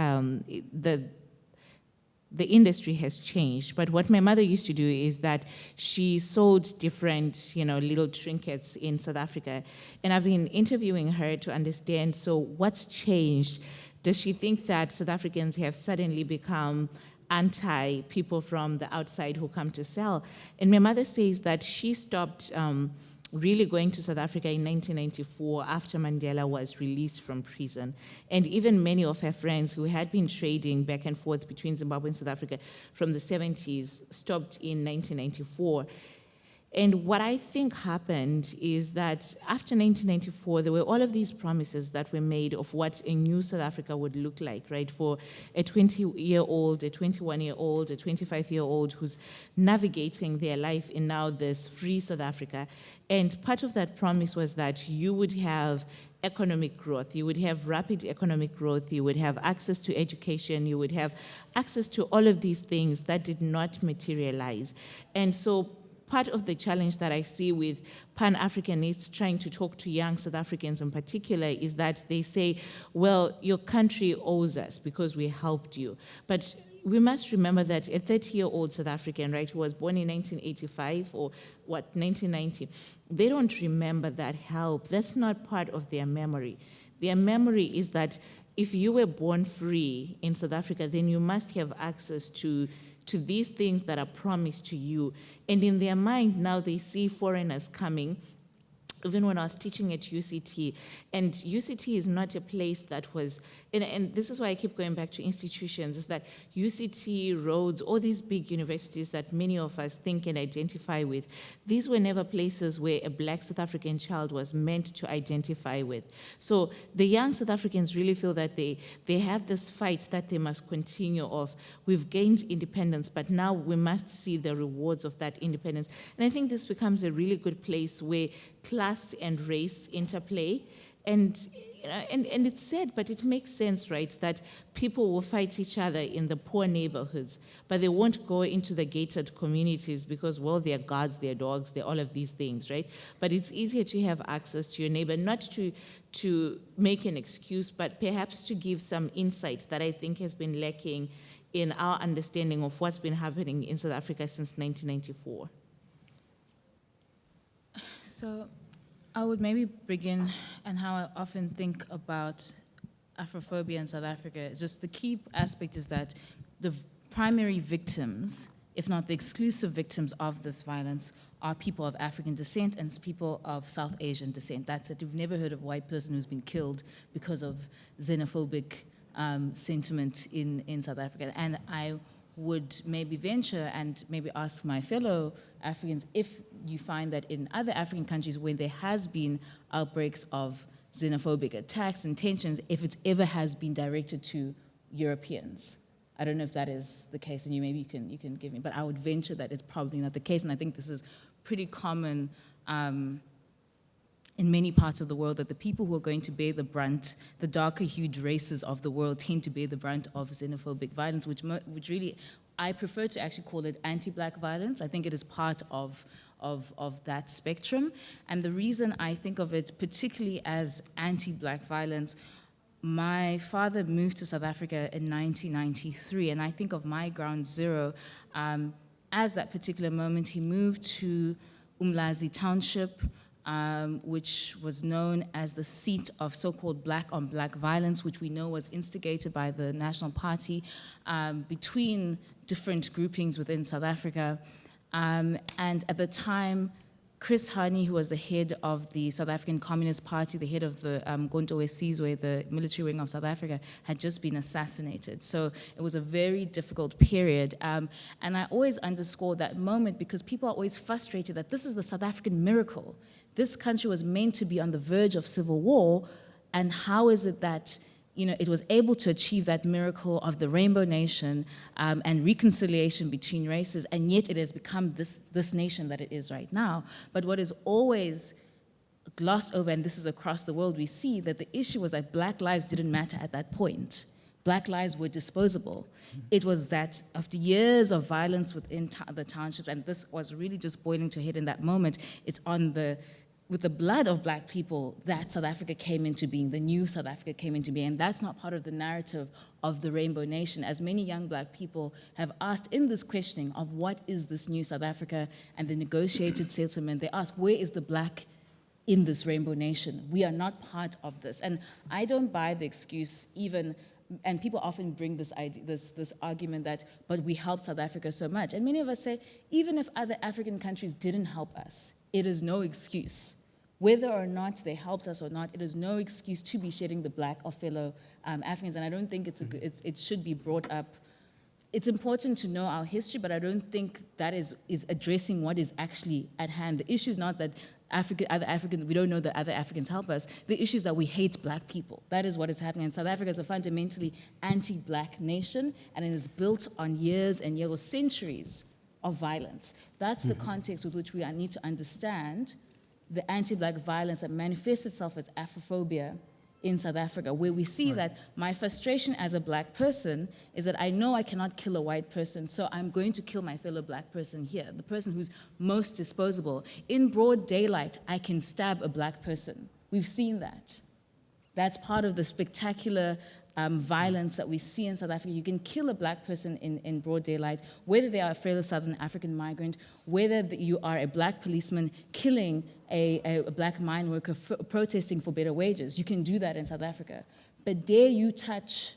Speaker 3: the industry has changed, but what my mother used to do is that she sold different, little trinkets in South Africa, and I've been interviewing her to understand, so what's changed? Does she think that South Africans have suddenly become anti-people from the outside who come to sell? And my mother says that she stopped really going to South Africa in 1994 after Mandela was released from prison. And even many of her friends who had been trading back and forth between Zimbabwe and South Africa from the 70s stopped in 1994. And what I think happened is that after 1994, there were all of these promises that were made of what a new South Africa would look like, right? For a 20-year-old, a 21-year-old, a 25-year-old who's navigating their life in now this free South Africa. And part of that promise was that you would have economic growth, you would have rapid economic growth, you would have access to education, you would have access to all of these things that did not materialize. And so part of the challenge that I see with Pan-Africanists trying to talk to young South Africans in particular is that they say, well, your country owes us because we helped you. But we must remember that a 30-year-old South African, right, who was born in 1985 or 1990, they don't remember that help. That's not part of their memory. Their memory is that if you were born free in South Africa, then you must have access to these things that are promised to you. And in their mind now they see foreigners coming. Even when I was teaching at UCT, and UCT is not a place that was, and this is why I keep going back to institutions, is that UCT, Rhodes, all these big universities that many of us think and identify with, these were never places where a black South African child was meant to identify with. So the young South Africans really feel that they have this fight that they must continue of. We've gained independence, but now we must see the rewards of that independence. And I think this becomes a really good place where class and race interplay, and it's sad, but it makes sense, right, that people will fight each other in the poor neighborhoods, but they won't go into the gated communities because, well, they're guards, they're dogs, they're all of these things, right? But it's easier to have access to your neighbor, not to make an excuse, but perhaps to give some insight that I think has been lacking in our understanding of what's been happening in South Africa since 1994.
Speaker 5: So I would maybe begin and how I often think about Afrophobia in South Africa. It's just the key aspect is that the primary victims, if not the exclusive victims of this violence, are people of African descent and people of South Asian descent. That's it. We've never heard of a white person who's been killed because of xenophobic sentiment in South Africa. And I would maybe venture and maybe ask my fellow Africans if you find that in other African countries where there has been outbreaks of xenophobic attacks and tensions, if it ever has been directed to Europeans. I don't know if that is the case, and you can give me, but I would venture that it's probably not the case, and I think this is pretty common in many parts of the world, that the people who are going to bear the brunt, the darker hued races of the world, tend to bear the brunt of xenophobic violence, which really, I prefer to actually call it anti-black violence. I think it is part of that spectrum. And the reason I think of it particularly as anti-black violence, my father moved to South Africa in 1993, and I think of my ground zero as that particular moment. He moved to Umlazi Township, which was known as the seat of so-called black-on-black violence, which we know was instigated by the National Party between different groupings within South Africa. And at the time, Chris Hani, who was the head of the South African Communist Party, the head of the Nkonto Wesizwe, the military wing of South Africa, had just been assassinated. So it was a very difficult period. And I always underscore that moment because people are always frustrated that this is the South African miracle, this country was meant to be on the verge of civil war, and how is it that it was able to achieve that miracle of the Rainbow Nation and reconciliation between races, and yet it has become this nation that it is right now. But what is always glossed over, and this is across the world, we see that the issue was that Black lives didn't matter at that point. Black lives were disposable. It was that after years of violence within the townships, and this was really just boiling to a head in that moment, it's with the blood of Black people that South Africa came into being, the new South Africa came into being, and that's not part of the narrative of the Rainbow Nation. As many young Black people have asked in this questioning of what is this new South Africa and the negotiated settlement, they ask, where is the Black in this Rainbow Nation? We are not part of this. And I don't buy the excuse even, and people often bring this argument that, but we helped South Africa so much. And many of us say, even if other African countries didn't help us, it is no excuse. Whether or not they helped us or not, it is no excuse to be shedding the Black of fellow Africans. And I don't think it should be brought up. It's important to know our history, but I don't think that is addressing what is actually at hand. The issue is not that other Africans, we don't know that other Africans help us. The issue is that we hate Black people. That is what is happening. And South Africa is a fundamentally anti-Black nation, and it is built on years and years or centuries of violence. That's the context with which we need to understand the anti-Black violence that manifests itself as Afrophobia in South Africa, where we see that my frustration as a Black person is that I know I cannot kill a white person, so I'm going to kill my fellow Black person here, the person who's most disposable. In broad daylight, I can stab a Black person. We've seen that. That's part of the spectacular violence that we see in South Africa. You can kill a Black person in broad daylight, whether they are a fellow Southern African migrant, whether you are a Black policeman killing a Black mine worker protesting for better wages. You can do that in South Africa. But dare you touch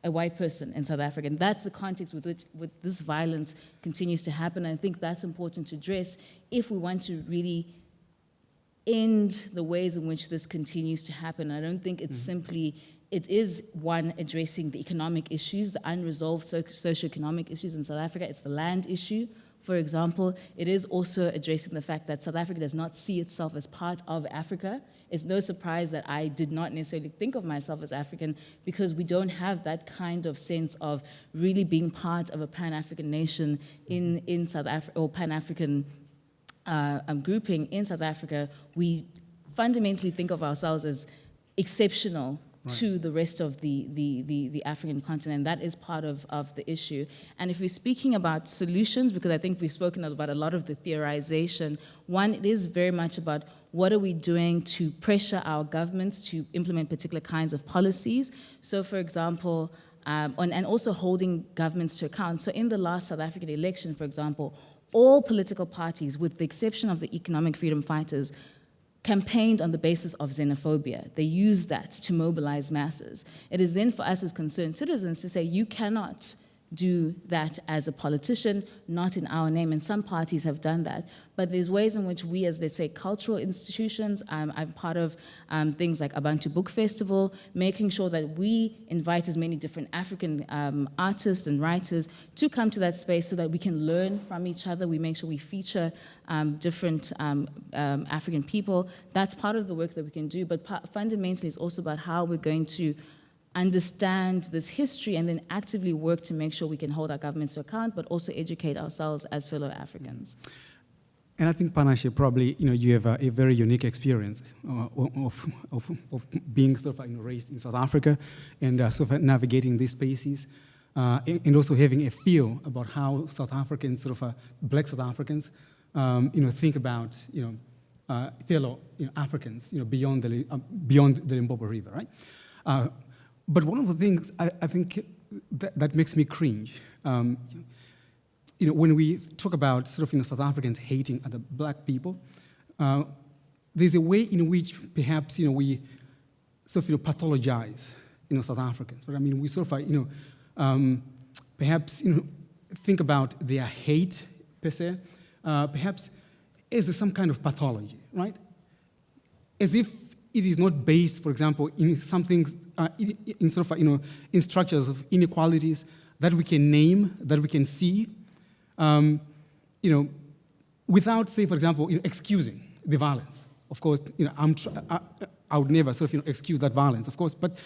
Speaker 5: a white person in South Africa? And that's the context with which this violence continues to happen. And I think that's important to address if we want to really end the ways in which this continues to happen. I don't think it's simply, it is one addressing the economic issues, the unresolved socioeconomic issues in South Africa. It's the land issue, for example. It is also addressing the fact that South Africa does not see itself as part of Africa. It's no surprise that I did not necessarily think of myself as African, because we don't have that kind of sense of really being part of a Pan-African nation in South Africa, or Pan-African grouping in South Africa. We fundamentally think of ourselves as exceptional to the rest of the African continent. And that is part of the issue. And if we're speaking about solutions, because I think we've spoken about a lot of the theorization, one, it is very much about what are we doing to pressure our governments to implement particular kinds of policies. So for example, and also holding governments to account. So in the last South African election, for example, all political parties, with the exception of the economic freedom fighters, campaigned on the basis of xenophobia. They used that to mobilize masses. It is then for us as concerned citizens to say, you cannot do that as a politician, not in our name, and some parties have done that. But there's ways in which we, as let's say cultural institutions, I'm part of things like Abantu Book Festival, making sure that we invite as many different African artists and writers to come to that space so that we can learn from each other. We make sure we feature different African people. That's part of the work that we can do, but fundamentally it's also about how we're going to understand this history and then actively work to make sure we can hold our governments to account, but also educate ourselves as fellow Africans.
Speaker 6: And I think, Panashe, probably you have a very unique experience of being sort of raised in South Africa and sort of navigating these spaces, and also having a feel about how South Africans, sort of Black South Africans, think about fellow Africans, beyond the Limpopo River, right? But one of the things I think that makes me cringe, when we talk about sort of South Africans hating other Black people, there's a way in which perhaps we sort of pathologize South Africans. But I mean, we sort of perhaps think about their hate per se, perhaps as some kind of pathology, right? As if it is not based, for example, in something, in sort of, in structures of inequalities that we can name, that we can see, without, say, for example, excusing the violence. of course, I would never sort of excuse that violence, of course, but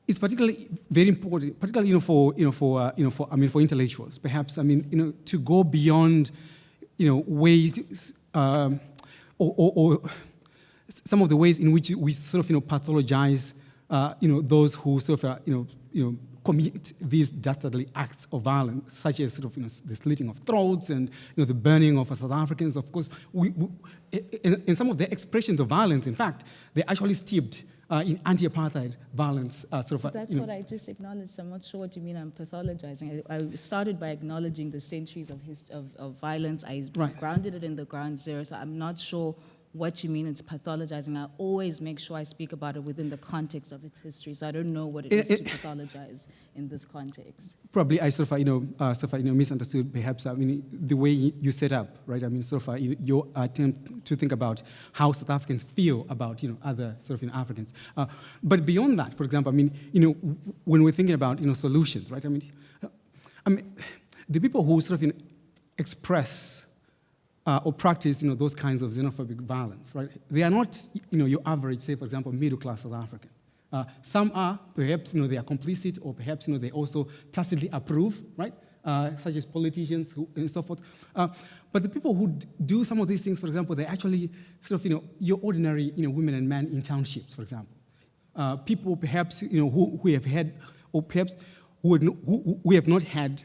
Speaker 6: it's particularly very important, particularly for intellectuals, perhaps. To go beyond ways or some of the ways in which we sort of pathologize those who sort of commit these dastardly acts of violence, such as sort of the slitting of throats and the burning of South Africans. Of course, in some of their expressions of violence, in fact, they're actually steeped in anti-apartheid violence.
Speaker 5: That's what I just acknowledged. I'm not sure what you mean I'm pathologizing. I started by acknowledging the centuries of violence. I grounded it in the ground zero, so I'm not sure what you mean it's pathologizing. I always make sure I speak about it within the context of its history, so I don't know what it is to pathologize in this context.
Speaker 6: Probably I sort of misunderstood perhaps the way you set up, right? Your attempt to think about how South Africans feel about other sort of Africans. But beyond that, for example, when we're thinking about solutions, right? The people who sort of express or practice, those kinds of xenophobic violence, right? They are not, your average, say, for example, middle-class South African. Some are, perhaps, they are complicit, or perhaps, they also tacitly approve, right? Such as politicians and so forth. But the people who do some of these things, for example, they're actually sort of, your ordinary, women and men in townships, for example. People, perhaps, who have had, or perhaps who have not had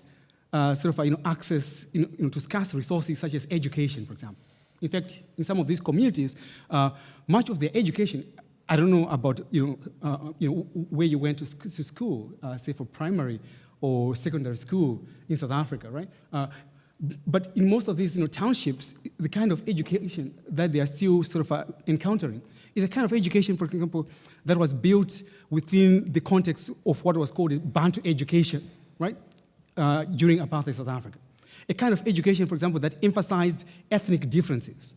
Speaker 6: access to scarce resources such as education, for example. In fact, in some of these communities, much of their education, I don't know about where you went to school, say for primary or secondary school in South Africa, right? But in most of these townships, the kind of education that they are still sort of encountering is a kind of education, for example, that was built within the context of what was called Bantu education, right? During apartheid South Africa. A kind of education, for example, that emphasized ethnic differences.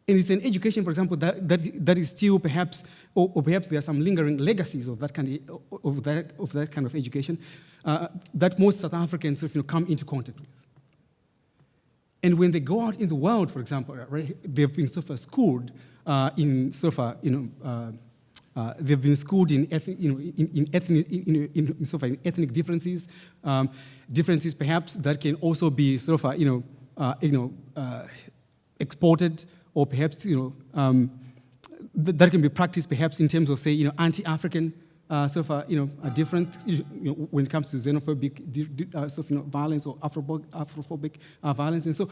Speaker 6: And it's an education, for example, that is still perhaps, or perhaps there are some lingering legacies of that kind of education that most South Africans sort of, come into contact with. And when they go out in the world, for example, right, they've been sort of schooled in sort of, they've been schooled in ethnic differences, differences perhaps that can also be sort of exported, or perhaps that can be practiced perhaps in terms of, say, anti-African sort of different when it comes to xenophobic sort of violence or Afrophobic violence. And so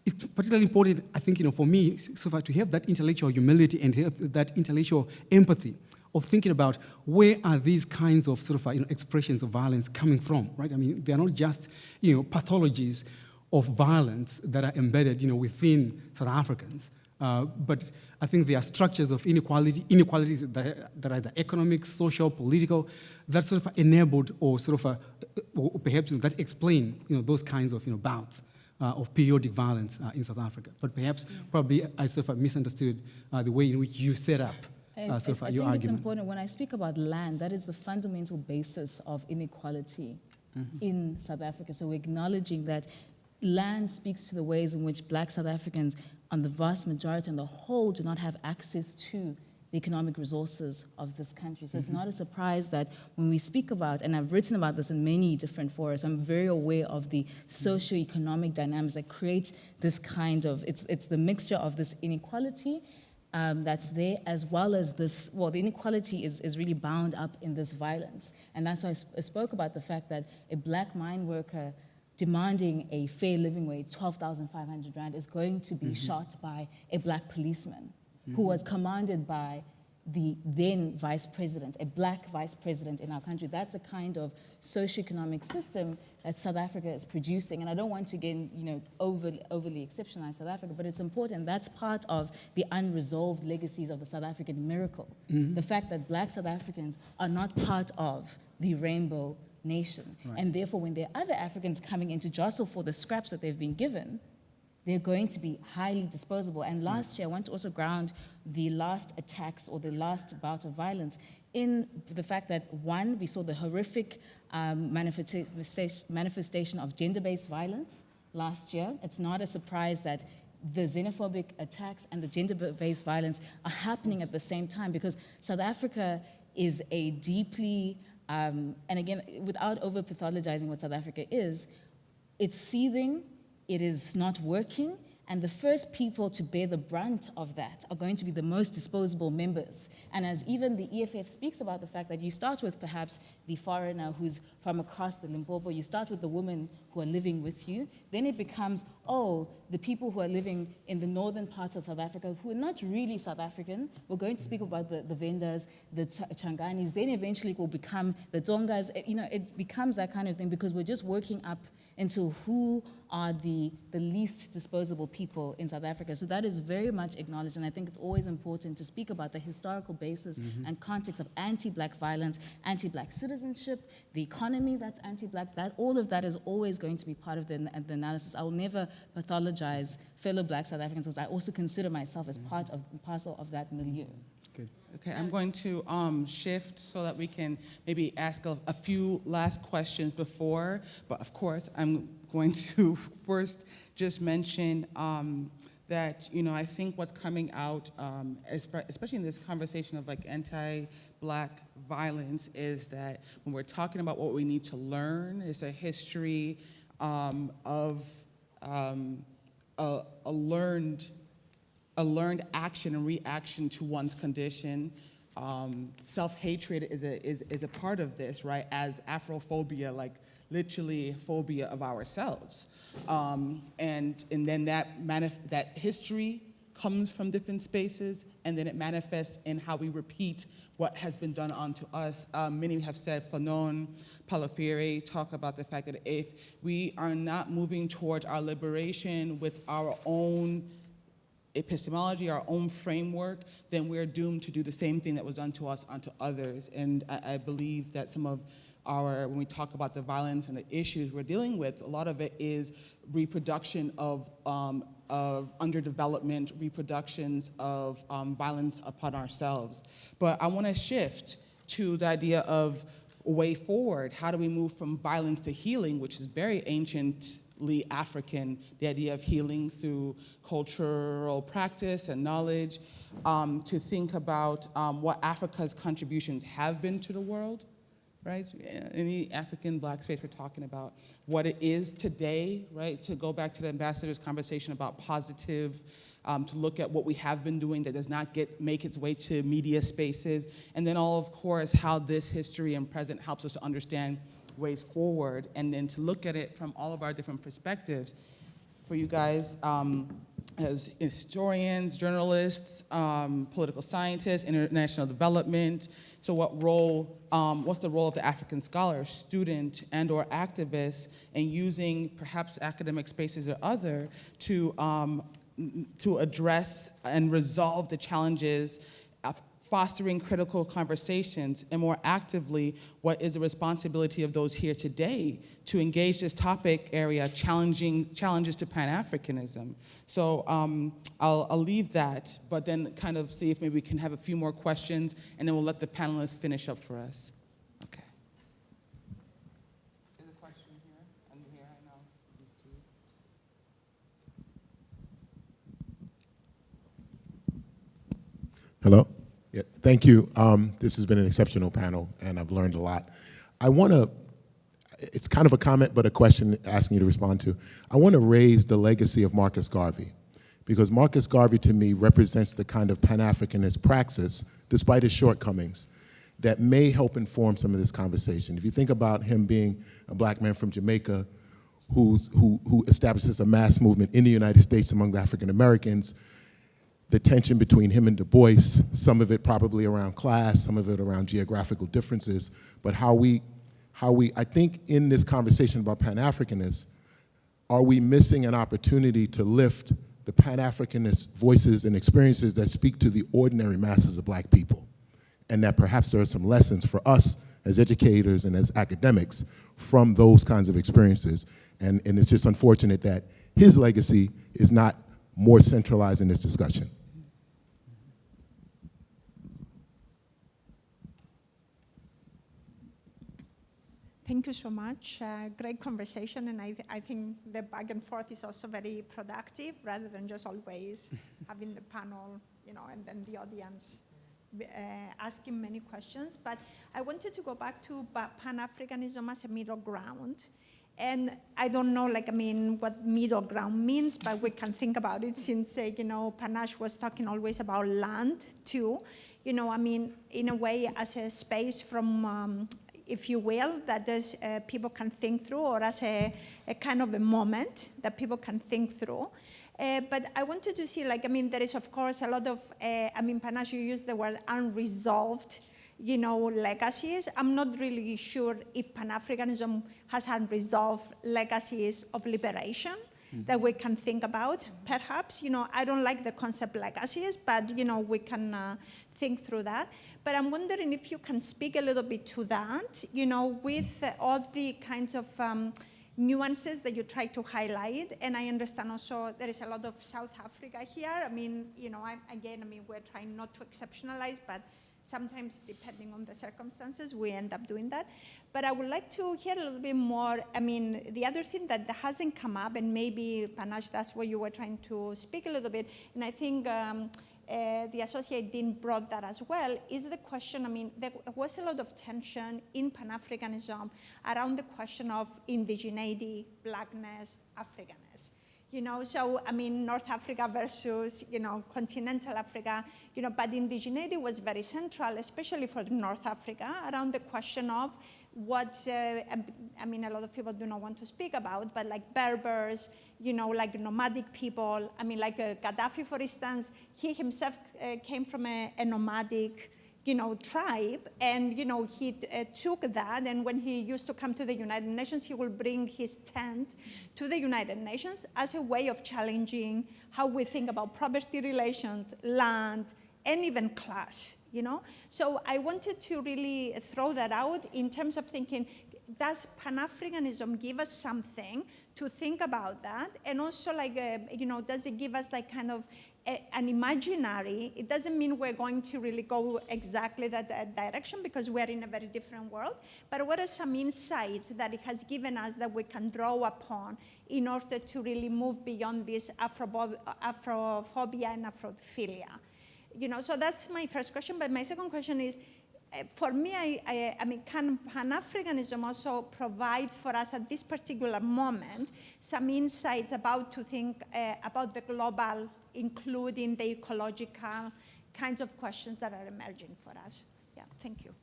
Speaker 6: it's particularly important, I think, for me, so to have that intellectual humility and have that intellectual empathy of thinking about where are these kinds of sort of expressions of violence coming from, right? They are not just pathologies of violence that are embedded within South Africans, but I think there are structures of inequalities that are either economic, social, political, that sort of enabled or sort of or perhaps that explain those kinds of bouts of periodic violence in South Africa. But perhaps, probably, I sort of misunderstood the way in which you set up your
Speaker 5: argument. I think it's important, when I speak about land, that is the fundamental basis of inequality in South Africa. So we're acknowledging that land speaks to the ways in which Black South Africans, on the vast majority, on the whole, do not have access to the economic resources of this country. So it's not a surprise that when we speak about, and I've written about this in many different forums, I'm very aware of the socio-economic dynamics that create this kind of, it's the mixture of this inequality that's there, as well as this, well, the inequality is really bound up in this violence. And that's why I spoke about the fact that a Black mine worker demanding a fair living wage, 12,500 Rand, is going to be shot by a Black policeman who was commanded by the then vice president, a Black vice president in our country. That's the kind of socioeconomic system that South Africa is producing. And I don't want to, again, overly exceptionalize South Africa, but it's important. That's part of the unresolved legacies of the South African miracle. The fact that Black South Africans are not part of the rainbow nation. Right. And therefore, when there are other Africans coming in to jostle for the scraps that they've been given, they're going to be highly disposable. And last year, I want to also ground the last attacks or the last bout of violence in the fact that, one, we saw the horrific manifestation of gender-based violence last year. It's not a surprise that the xenophobic attacks and the gender-based violence are happening at the same time, because South Africa is a deeply, and again, without over-pathologizing what South Africa is, it's seething, it is not working, and the first people to bear the brunt of that are going to be the most disposable members. And as even the EFF speaks about the fact that you start with perhaps the foreigner who's from across the Limpopo, you start with the women who are living with you, then it becomes, oh, the people who are living in the northern parts of South Africa who are not really South African. We're going to speak about the vendors, the Changanis, then eventually it will become the Tongas. You know, it becomes that kind of thing because we're just working up into who are the least disposable people in South Africa. So that is very much acknowledged, and I think it's always important to speak about the historical basis and context of anti-Black violence, anti-Black citizenship, the economy that's anti-Black, that all of that is always going to be part of the analysis. I will never pathologize fellow Black South Africans because I also consider myself as part of, parcel of that milieu.
Speaker 2: Okay, I'm going to shift so that we can maybe ask a few last questions before, but of course, I'm going to first just mention that, you know, I think what's coming out, especially in this conversation of like anti-Black violence, is that when we're talking about what we need to learn, it's a history of a learned action and reaction to one's condition. Self-hatred is a part of this, right? As Afrophobia, like literally a phobia of ourselves. And then that history comes from different spaces, and then it manifests in how we repeat what has been done onto us. Many have said, Fanon, Palafiri, talk about the fact that if we are not moving towards our liberation with our own epistemology, our own framework, then we're doomed to do the same thing that was done to us onto others. And I believe that some of when we talk about the violence and the issues we're dealing with, a lot of it is reproduction of underdevelopment, reproductions of violence upon ourselves. But I want to shift to the idea of a way forward. How do we move from violence to healing, which is very anciently African, the idea of healing through cultural practice and knowledge, to think about what Africa's contributions have been to the world, right? In the African Black space, we're talking about what it is today, right? To go back to the ambassador's conversation about positive, to look at what we have been doing that does not make its way to media spaces, and then all, of course, how this history and present helps us to understand ways forward, and then to look at it from all of our different perspectives. For you guys, as historians, journalists, political scientists, international development, so what's the role of the African scholar, student, and or activist in using perhaps academic spaces or other to address and resolve the challenges of fostering critical conversations, and more actively, what is the responsibility of those here today to engage this topic area, challenges to Pan-Africanism. So I'll leave that, but then kind of see if maybe we can have a few more questions, and then we'll let the panelists finish up for us. Okay. There's a question here, and here, I know, these two.
Speaker 12: Hello? Yeah, thank you. This has been an exceptional panel, and I've learned a lot. It's kind of a comment, but a question asking you to respond to. I want to raise the legacy of Marcus Garvey, because Marcus Garvey, to me, represents the kind of Pan-Africanist praxis, despite his shortcomings, that may help inform some of this conversation. If you think about him being a Black man from Jamaica who establishes a mass movement in the United States among the African Americans, the tension between him and Du Bois, some of it probably around class, some of it around geographical differences, but I think in this conversation about Pan-Africanists, are we missing an opportunity to lift the Pan-Africanist voices and experiences that speak to the ordinary masses of Black people? And that perhaps there are some lessons for us as educators and as academics from those kinds of experiences. And it's just unfortunate that his legacy is not more centralized in this discussion.
Speaker 13: Thank you so much. Great conversation, and I think the back and forth is also very productive, rather than just always having the panel, and then the audience asking many questions. But I wanted to go back to Pan-Africanism as a middle ground. And I don't know, what middle ground means, but we can think about it since, Panache was talking always about land too. In a way, as a space from, if you will, that people can think through, or as a kind of a moment that people can think through. But I wanted to see, there is, of course, a lot of, Panache, you use the word unresolved, legacies. I'm not really sure if Pan-Africanism has unresolved legacies of liberation that we can think about, perhaps. I don't like the concept legacies, but, we can think through that. But I'm wondering if you can speak a little bit to that, with all the kinds of nuances that you try to highlight. And I understand also there is a lot of South Africa here. We're trying not to exceptionalize, but sometimes, depending on the circumstances, we end up doing that. But I would like to hear a little bit more. The other thing that hasn't come up, and maybe, Panache, that's what you were trying to speak a little bit, and I think the Associate Dean brought that as well, is the question, there was a lot of tension in Pan-Africanism around the question of indigeneity, blackness, Africanness. North Africa versus, continental Africa, but indigeneity was very central, especially for North Africa, around the question of what, a lot of people do not want to speak about, but like Berbers, like nomadic people. Gaddafi, for instance, he himself came from a nomadic, tribe, and, he took that, and when he used to come to the United Nations, he would bring his tent to the United Nations as a way of challenging how we think about property relations, land, and even class, So I wanted to really throw that out in terms of thinking, does Pan-Africanism give us something to think about that? And also, does it give us kind of an imaginary? It doesn't mean we're going to really go exactly that direction, because we're in a very different world. But what are some insights that it has given us that we can draw upon in order to really move beyond this Afrophobia and Afrophilia? So that's my first question. But my second question is, for me, can Pan-Africanism also provide for us at this particular moment some insights about to think about the global, including the ecological kinds of questions that are emerging for us? Yeah, thank you.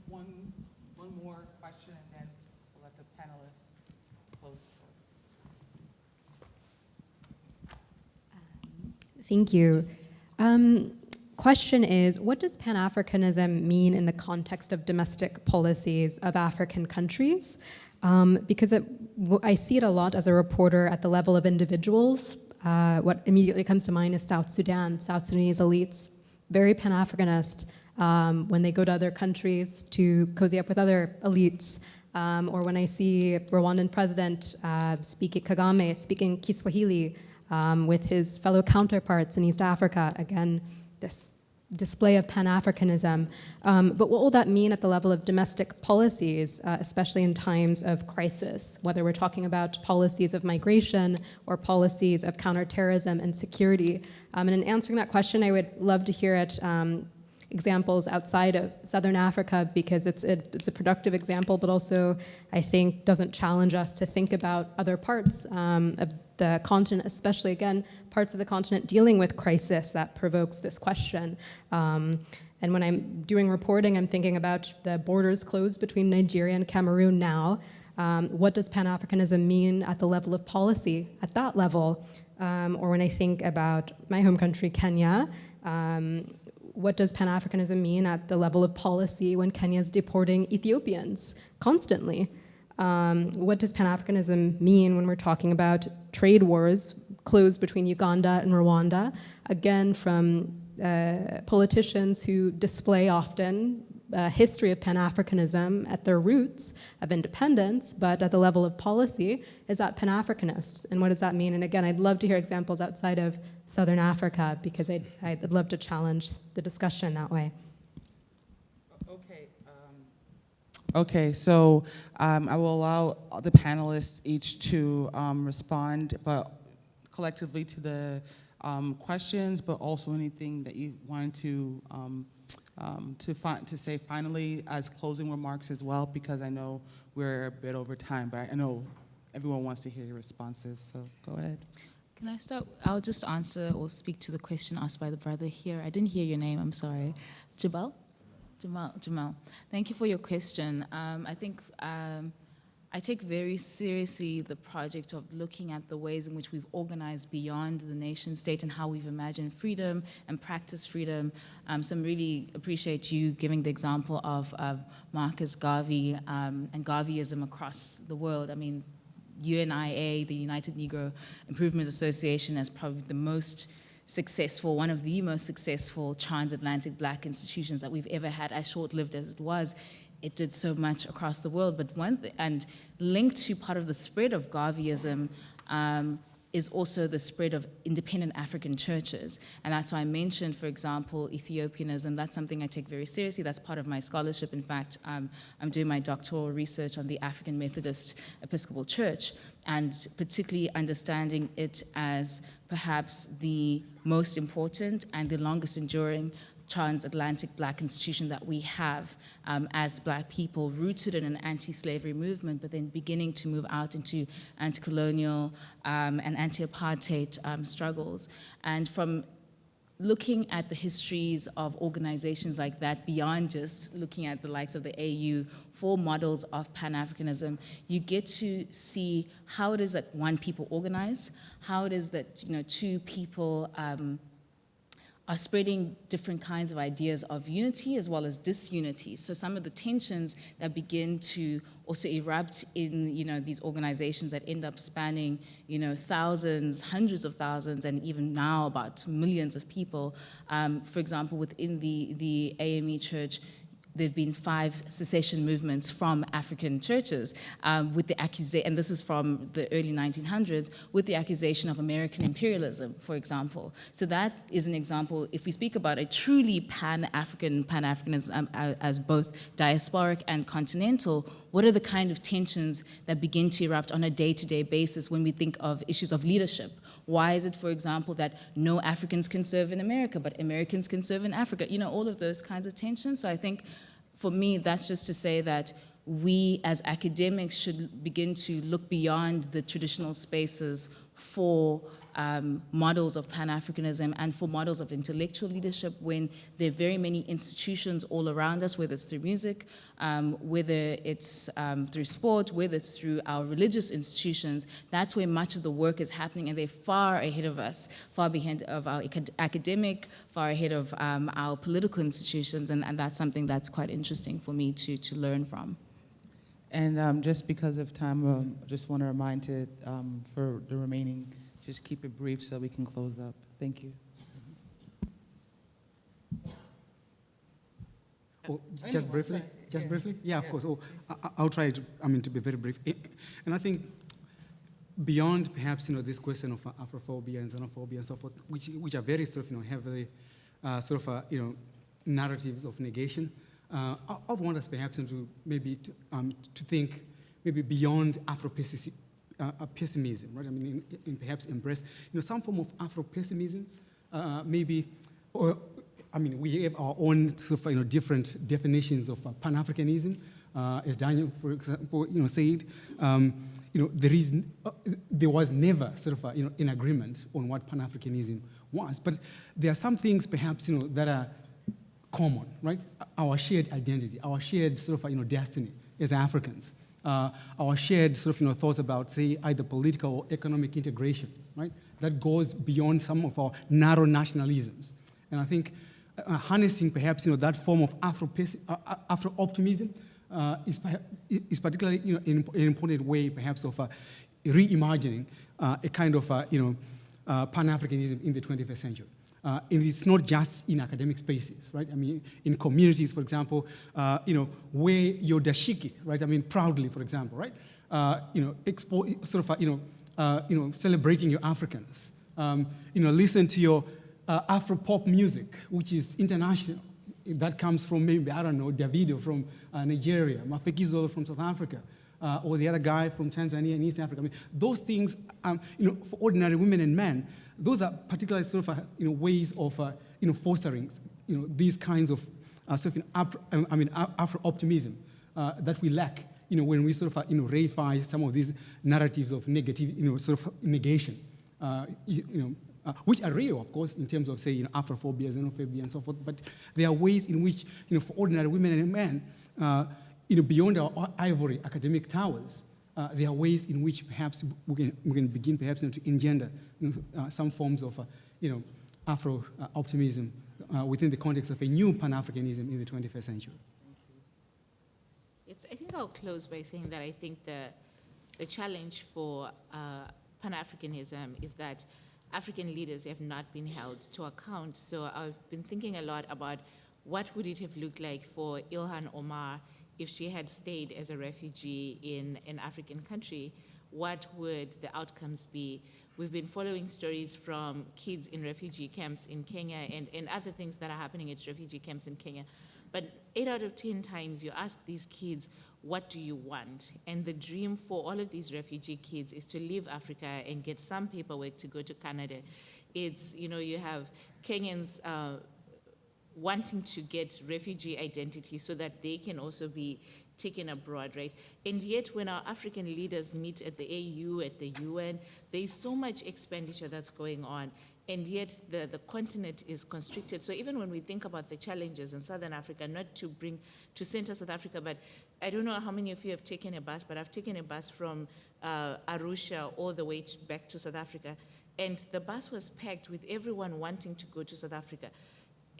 Speaker 2: One more question, and then we'll let the panelists close.
Speaker 10: Thank you. Question is, what does Pan-Africanism mean in the context of domestic policies of African countries? Because I see it a lot as a reporter at the level of individuals. What immediately comes to mind is South Sudan, South Sudanese elites, very Pan-Africanist when they go to other countries to cozy up with other elites. Or when I see Rwandan President Kagame speaking Kiswahili with his fellow counterparts in East Africa, again, this display of Pan-Africanism. But what will that mean at the level of domestic policies, especially in times of crisis, whether we're talking about policies of migration or policies of counterterrorism and security? And in answering that question, I would love to hear it examples outside of Southern Africa, because it's a productive example, but also I think doesn't challenge us to think about other parts of the continent, especially, again, parts of the continent dealing with crisis that provokes this question. And when I'm doing reporting, I'm thinking about the borders closed between Nigeria and Cameroon now. What does Pan-Africanism mean at the level of policy, at that level? Or when I think about my home country, Kenya, what does Pan-Africanism mean at the level of policy when Kenya is deporting Ethiopians constantly? What does Pan-Africanism mean when we're talking about trade wars closed between Uganda and Rwanda? Again, from politicians who display often a history of Pan-Africanism at their roots of independence, but at the level of policy, is that Pan-Africanists? And what does that mean? And again, I'd love to hear examples outside of Southern Africa, because I'd love to challenge the discussion that way.
Speaker 2: Okay. Okay, so I will allow the panelists each to respond, but collectively to the questions, but also anything that you wanted to say finally as closing remarks as well, because I know we're a bit over time, but I know everyone wants to hear your responses, so go ahead.
Speaker 5: Can I start? I'll just answer or speak to the question asked by the brother here. I didn't hear your name, I'm sorry. Jabal? Jamal. Thank you for your question. I think I take very seriously the project of looking at the ways in which we've organized beyond the nation state and how we've imagined freedom and practiced freedom. So I really appreciate you giving the example of Marcus Garvey and Garveyism across the world. I mean, UNIA, the United Negro Improvement Association, is probably the most successful, one of the most successful transatlantic black institutions that we've ever had, as short-lived as it was. It did so much across the world, but and linked to part of the spread of Garveyism is also the spread of independent African churches. And that's why I mentioned, for example, Ethiopianism. That's something I take very seriously. That's part of my scholarship. In fact, I'm doing my doctoral research on the African Methodist Episcopal Church, and particularly understanding it as perhaps the most important and the longest enduring transatlantic black institution that we have as black people, rooted in an anti-slavery movement, but then beginning to move out into anti-colonial and anti-apartheid struggles. And from looking at the histories of organizations like that, beyond just looking at the likes of the AU for models of Pan-Africanism, you get to see how it is that one, people organize, how it is that two people are spreading different kinds of ideas of unity as well as disunity. So some of the tensions that begin to also erupt in these organizations that end up spanning thousands, hundreds of thousands, and even now about millions of people. For example, within the AME Church, there have been 5 secession movements from African churches with the accusation, and this is from the early 1900s, with the accusation of American imperialism, for example. So that is an example. If we speak about a truly Pan-Africanism as both diasporic and continental, what are the kind of tensions that begin to erupt on a day-to-day basis when we think of issues of leadership? Why is it, for example, that no Africans can serve in America, but Americans can serve in Africa? All of those kinds of tensions. So I think, for me, that's just to say that we as academics should begin to look beyond the traditional spaces for models of Pan-Africanism and for models of intellectual leadership when there are very many institutions all around us, whether it's through music, whether it's through sport, whether it's through our religious institutions. That's where much of the work is happening, and they're far ahead of us, far behind of our academic, far ahead of our political institutions, and that's something that's quite interesting for me to learn from.
Speaker 2: And just because of time, I just want to remind for the remaining, just keep it brief so we can close up. Thank you.
Speaker 6: Oh, just briefly? Yeah, of course. Oh, I'll try to be very brief. And I think beyond perhaps this question of Afrophobia and xenophobia and so forth, which are very sort of heavily narratives of negation, I would want us perhaps to maybe to think maybe beyond Afro-pessimism, right? I mean, and perhaps embrace some form of Afro-pessimism, maybe, or I mean, we have our own sort of different definitions of Pan-Africanism, as Daniel, for example, said. There was never sort of an agreement on what Pan-Africanism was, but there are some things perhaps that are common, right? Our shared identity, our shared sort of destiny as Africans. Our shared sort of thoughts about, say, either political or economic integration, right? That goes beyond some of our narrow nationalisms. And I think harnessing perhaps that form of Afro-optimism is particularly an important way perhaps of reimagining a kind of Pan-Africanism in the 21st century. And it's not just in academic spaces, right? I mean, in communities, for example, where your dashiki, right? I mean, proudly, for example, right? Celebrating your Africans. Listen to your Afro-pop music, which is international, that comes from maybe, I don't know, Davido from Nigeria, Mafekizolo from South Africa, or the other guy from Tanzania and East Africa. I mean, those things, for ordinary women and men, those are particularly sort of, ways of, fostering, these kinds of Afro-optimism that we lack, when we sort of, reify some of these narratives of negative, sort of negation, which are real, of course, in terms of, say, Afrophobia, xenophobia, and so forth. But there are ways in which, for ordinary women and men, beyond our ivory academic towers, there are ways in which perhaps we can begin perhaps to engender some forms of, Afro-optimism within the context of a new Pan-Africanism in the 21st century.
Speaker 3: I think I'll close by saying that I think the challenge for Pan-Africanism is that African leaders have not been held to account. So I've been thinking a lot about what would it have looked like for Ilhan Omar if she had stayed as a refugee in an African country. What would the outcomes be? We've been following stories from kids in refugee camps in Kenya and other things that are happening at refugee camps in Kenya. But 8 out of 10 times you ask these kids, what do you want? And the dream for all of these refugee kids is to leave Africa and get some paperwork to go to Canada. It's, you have Kenyans wanting to get refugee identity so that they can also be taken abroad, right? And yet when our African leaders meet at the AU, at the UN, there's so much expenditure that's going on. And yet the continent is constricted. So even when we think about the challenges in Southern Africa, not to bring to center South Africa, but I don't know how many of you have taken a bus, but I've taken a bus from Arusha all the way back to South Africa. And the bus was packed with everyone wanting to go to South Africa.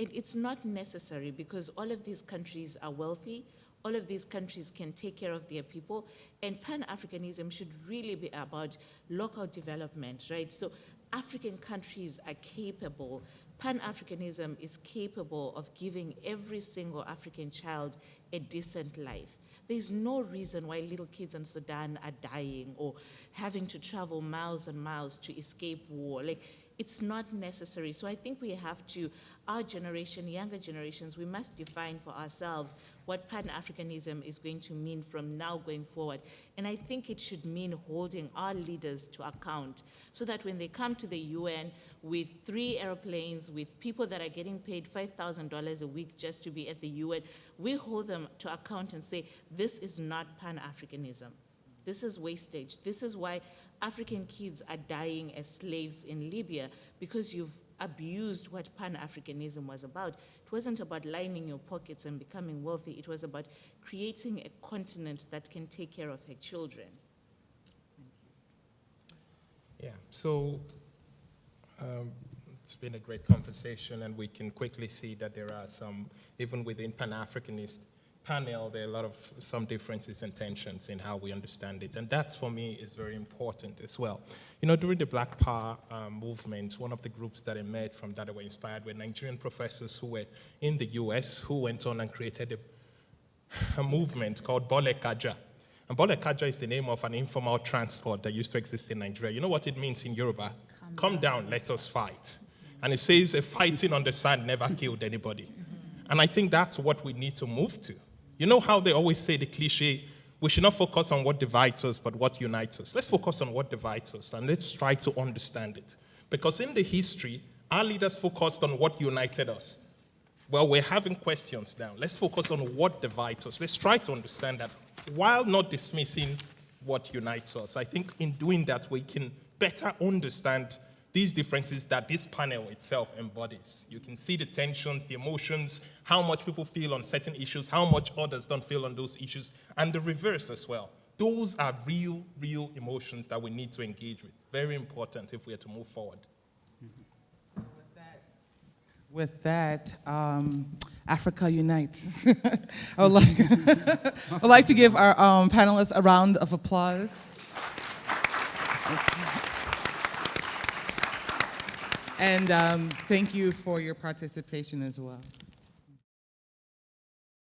Speaker 3: And it's not necessary because all of these countries are wealthy. All of these countries can take care of their people. And Pan-Africanism should really be about local development, right? So African countries are capable, Pan-Africanism is capable of giving every single African child a decent life. There's no reason why little kids in Sudan are dying or having to travel miles and miles to escape war. It's not necessary. So I think we have to, our generation, younger generations, we must define for ourselves what Pan-Africanism is going to mean from now going forward. And I think it should mean holding our leaders to account so that when they come to the UN with 3 airplanes, with people that are getting paid $5,000 a week just to be at the UN, we hold them to account and say, this is not Pan-Africanism. This is wastage. This is why African kids are dying as slaves in Libya, because you've abused what Pan-Africanism was about. It wasn't about lining your pockets and becoming wealthy. It was about creating a continent that can take care of her children.
Speaker 4: Yeah, so it's been a great conversation, and we can quickly see that there are some, even within Pan-Africanist panel, there are a lot of some differences and tensions in how we understand it. And that, for me, is very important as well. During the Black Power movement, one of the groups that emerged from that were inspired were Nigerian professors who were in the US, who went on and created a movement called Bole Kaja. And Bole Kaja is the name of an informal transport that used to exist in Nigeria. You know what it means in Yoruba? Come down, let us fight. And it says, a fighting on the sand never killed anybody. And I think that's what we need to move to. You know how they always say the cliche, we should not focus on what divides us, but what unites us. Let's focus on what divides us, and let's try to understand it. Because in the history, our leaders focused on what united us. Well, we're having questions now. Let's focus on what divides us. Let's try to understand that while not dismissing what unites us. I think in doing that, we can better understand these differences that this panel itself embodies. You can see the tensions, the emotions, how much people feel on certain issues, how much others don't feel on those issues, and the reverse as well. Those are real emotions that we need to engage with. Very important if we are to move forward.
Speaker 2: With that, Africa unites. I would like to give our panelists a round of applause. And thank you for your participation as well.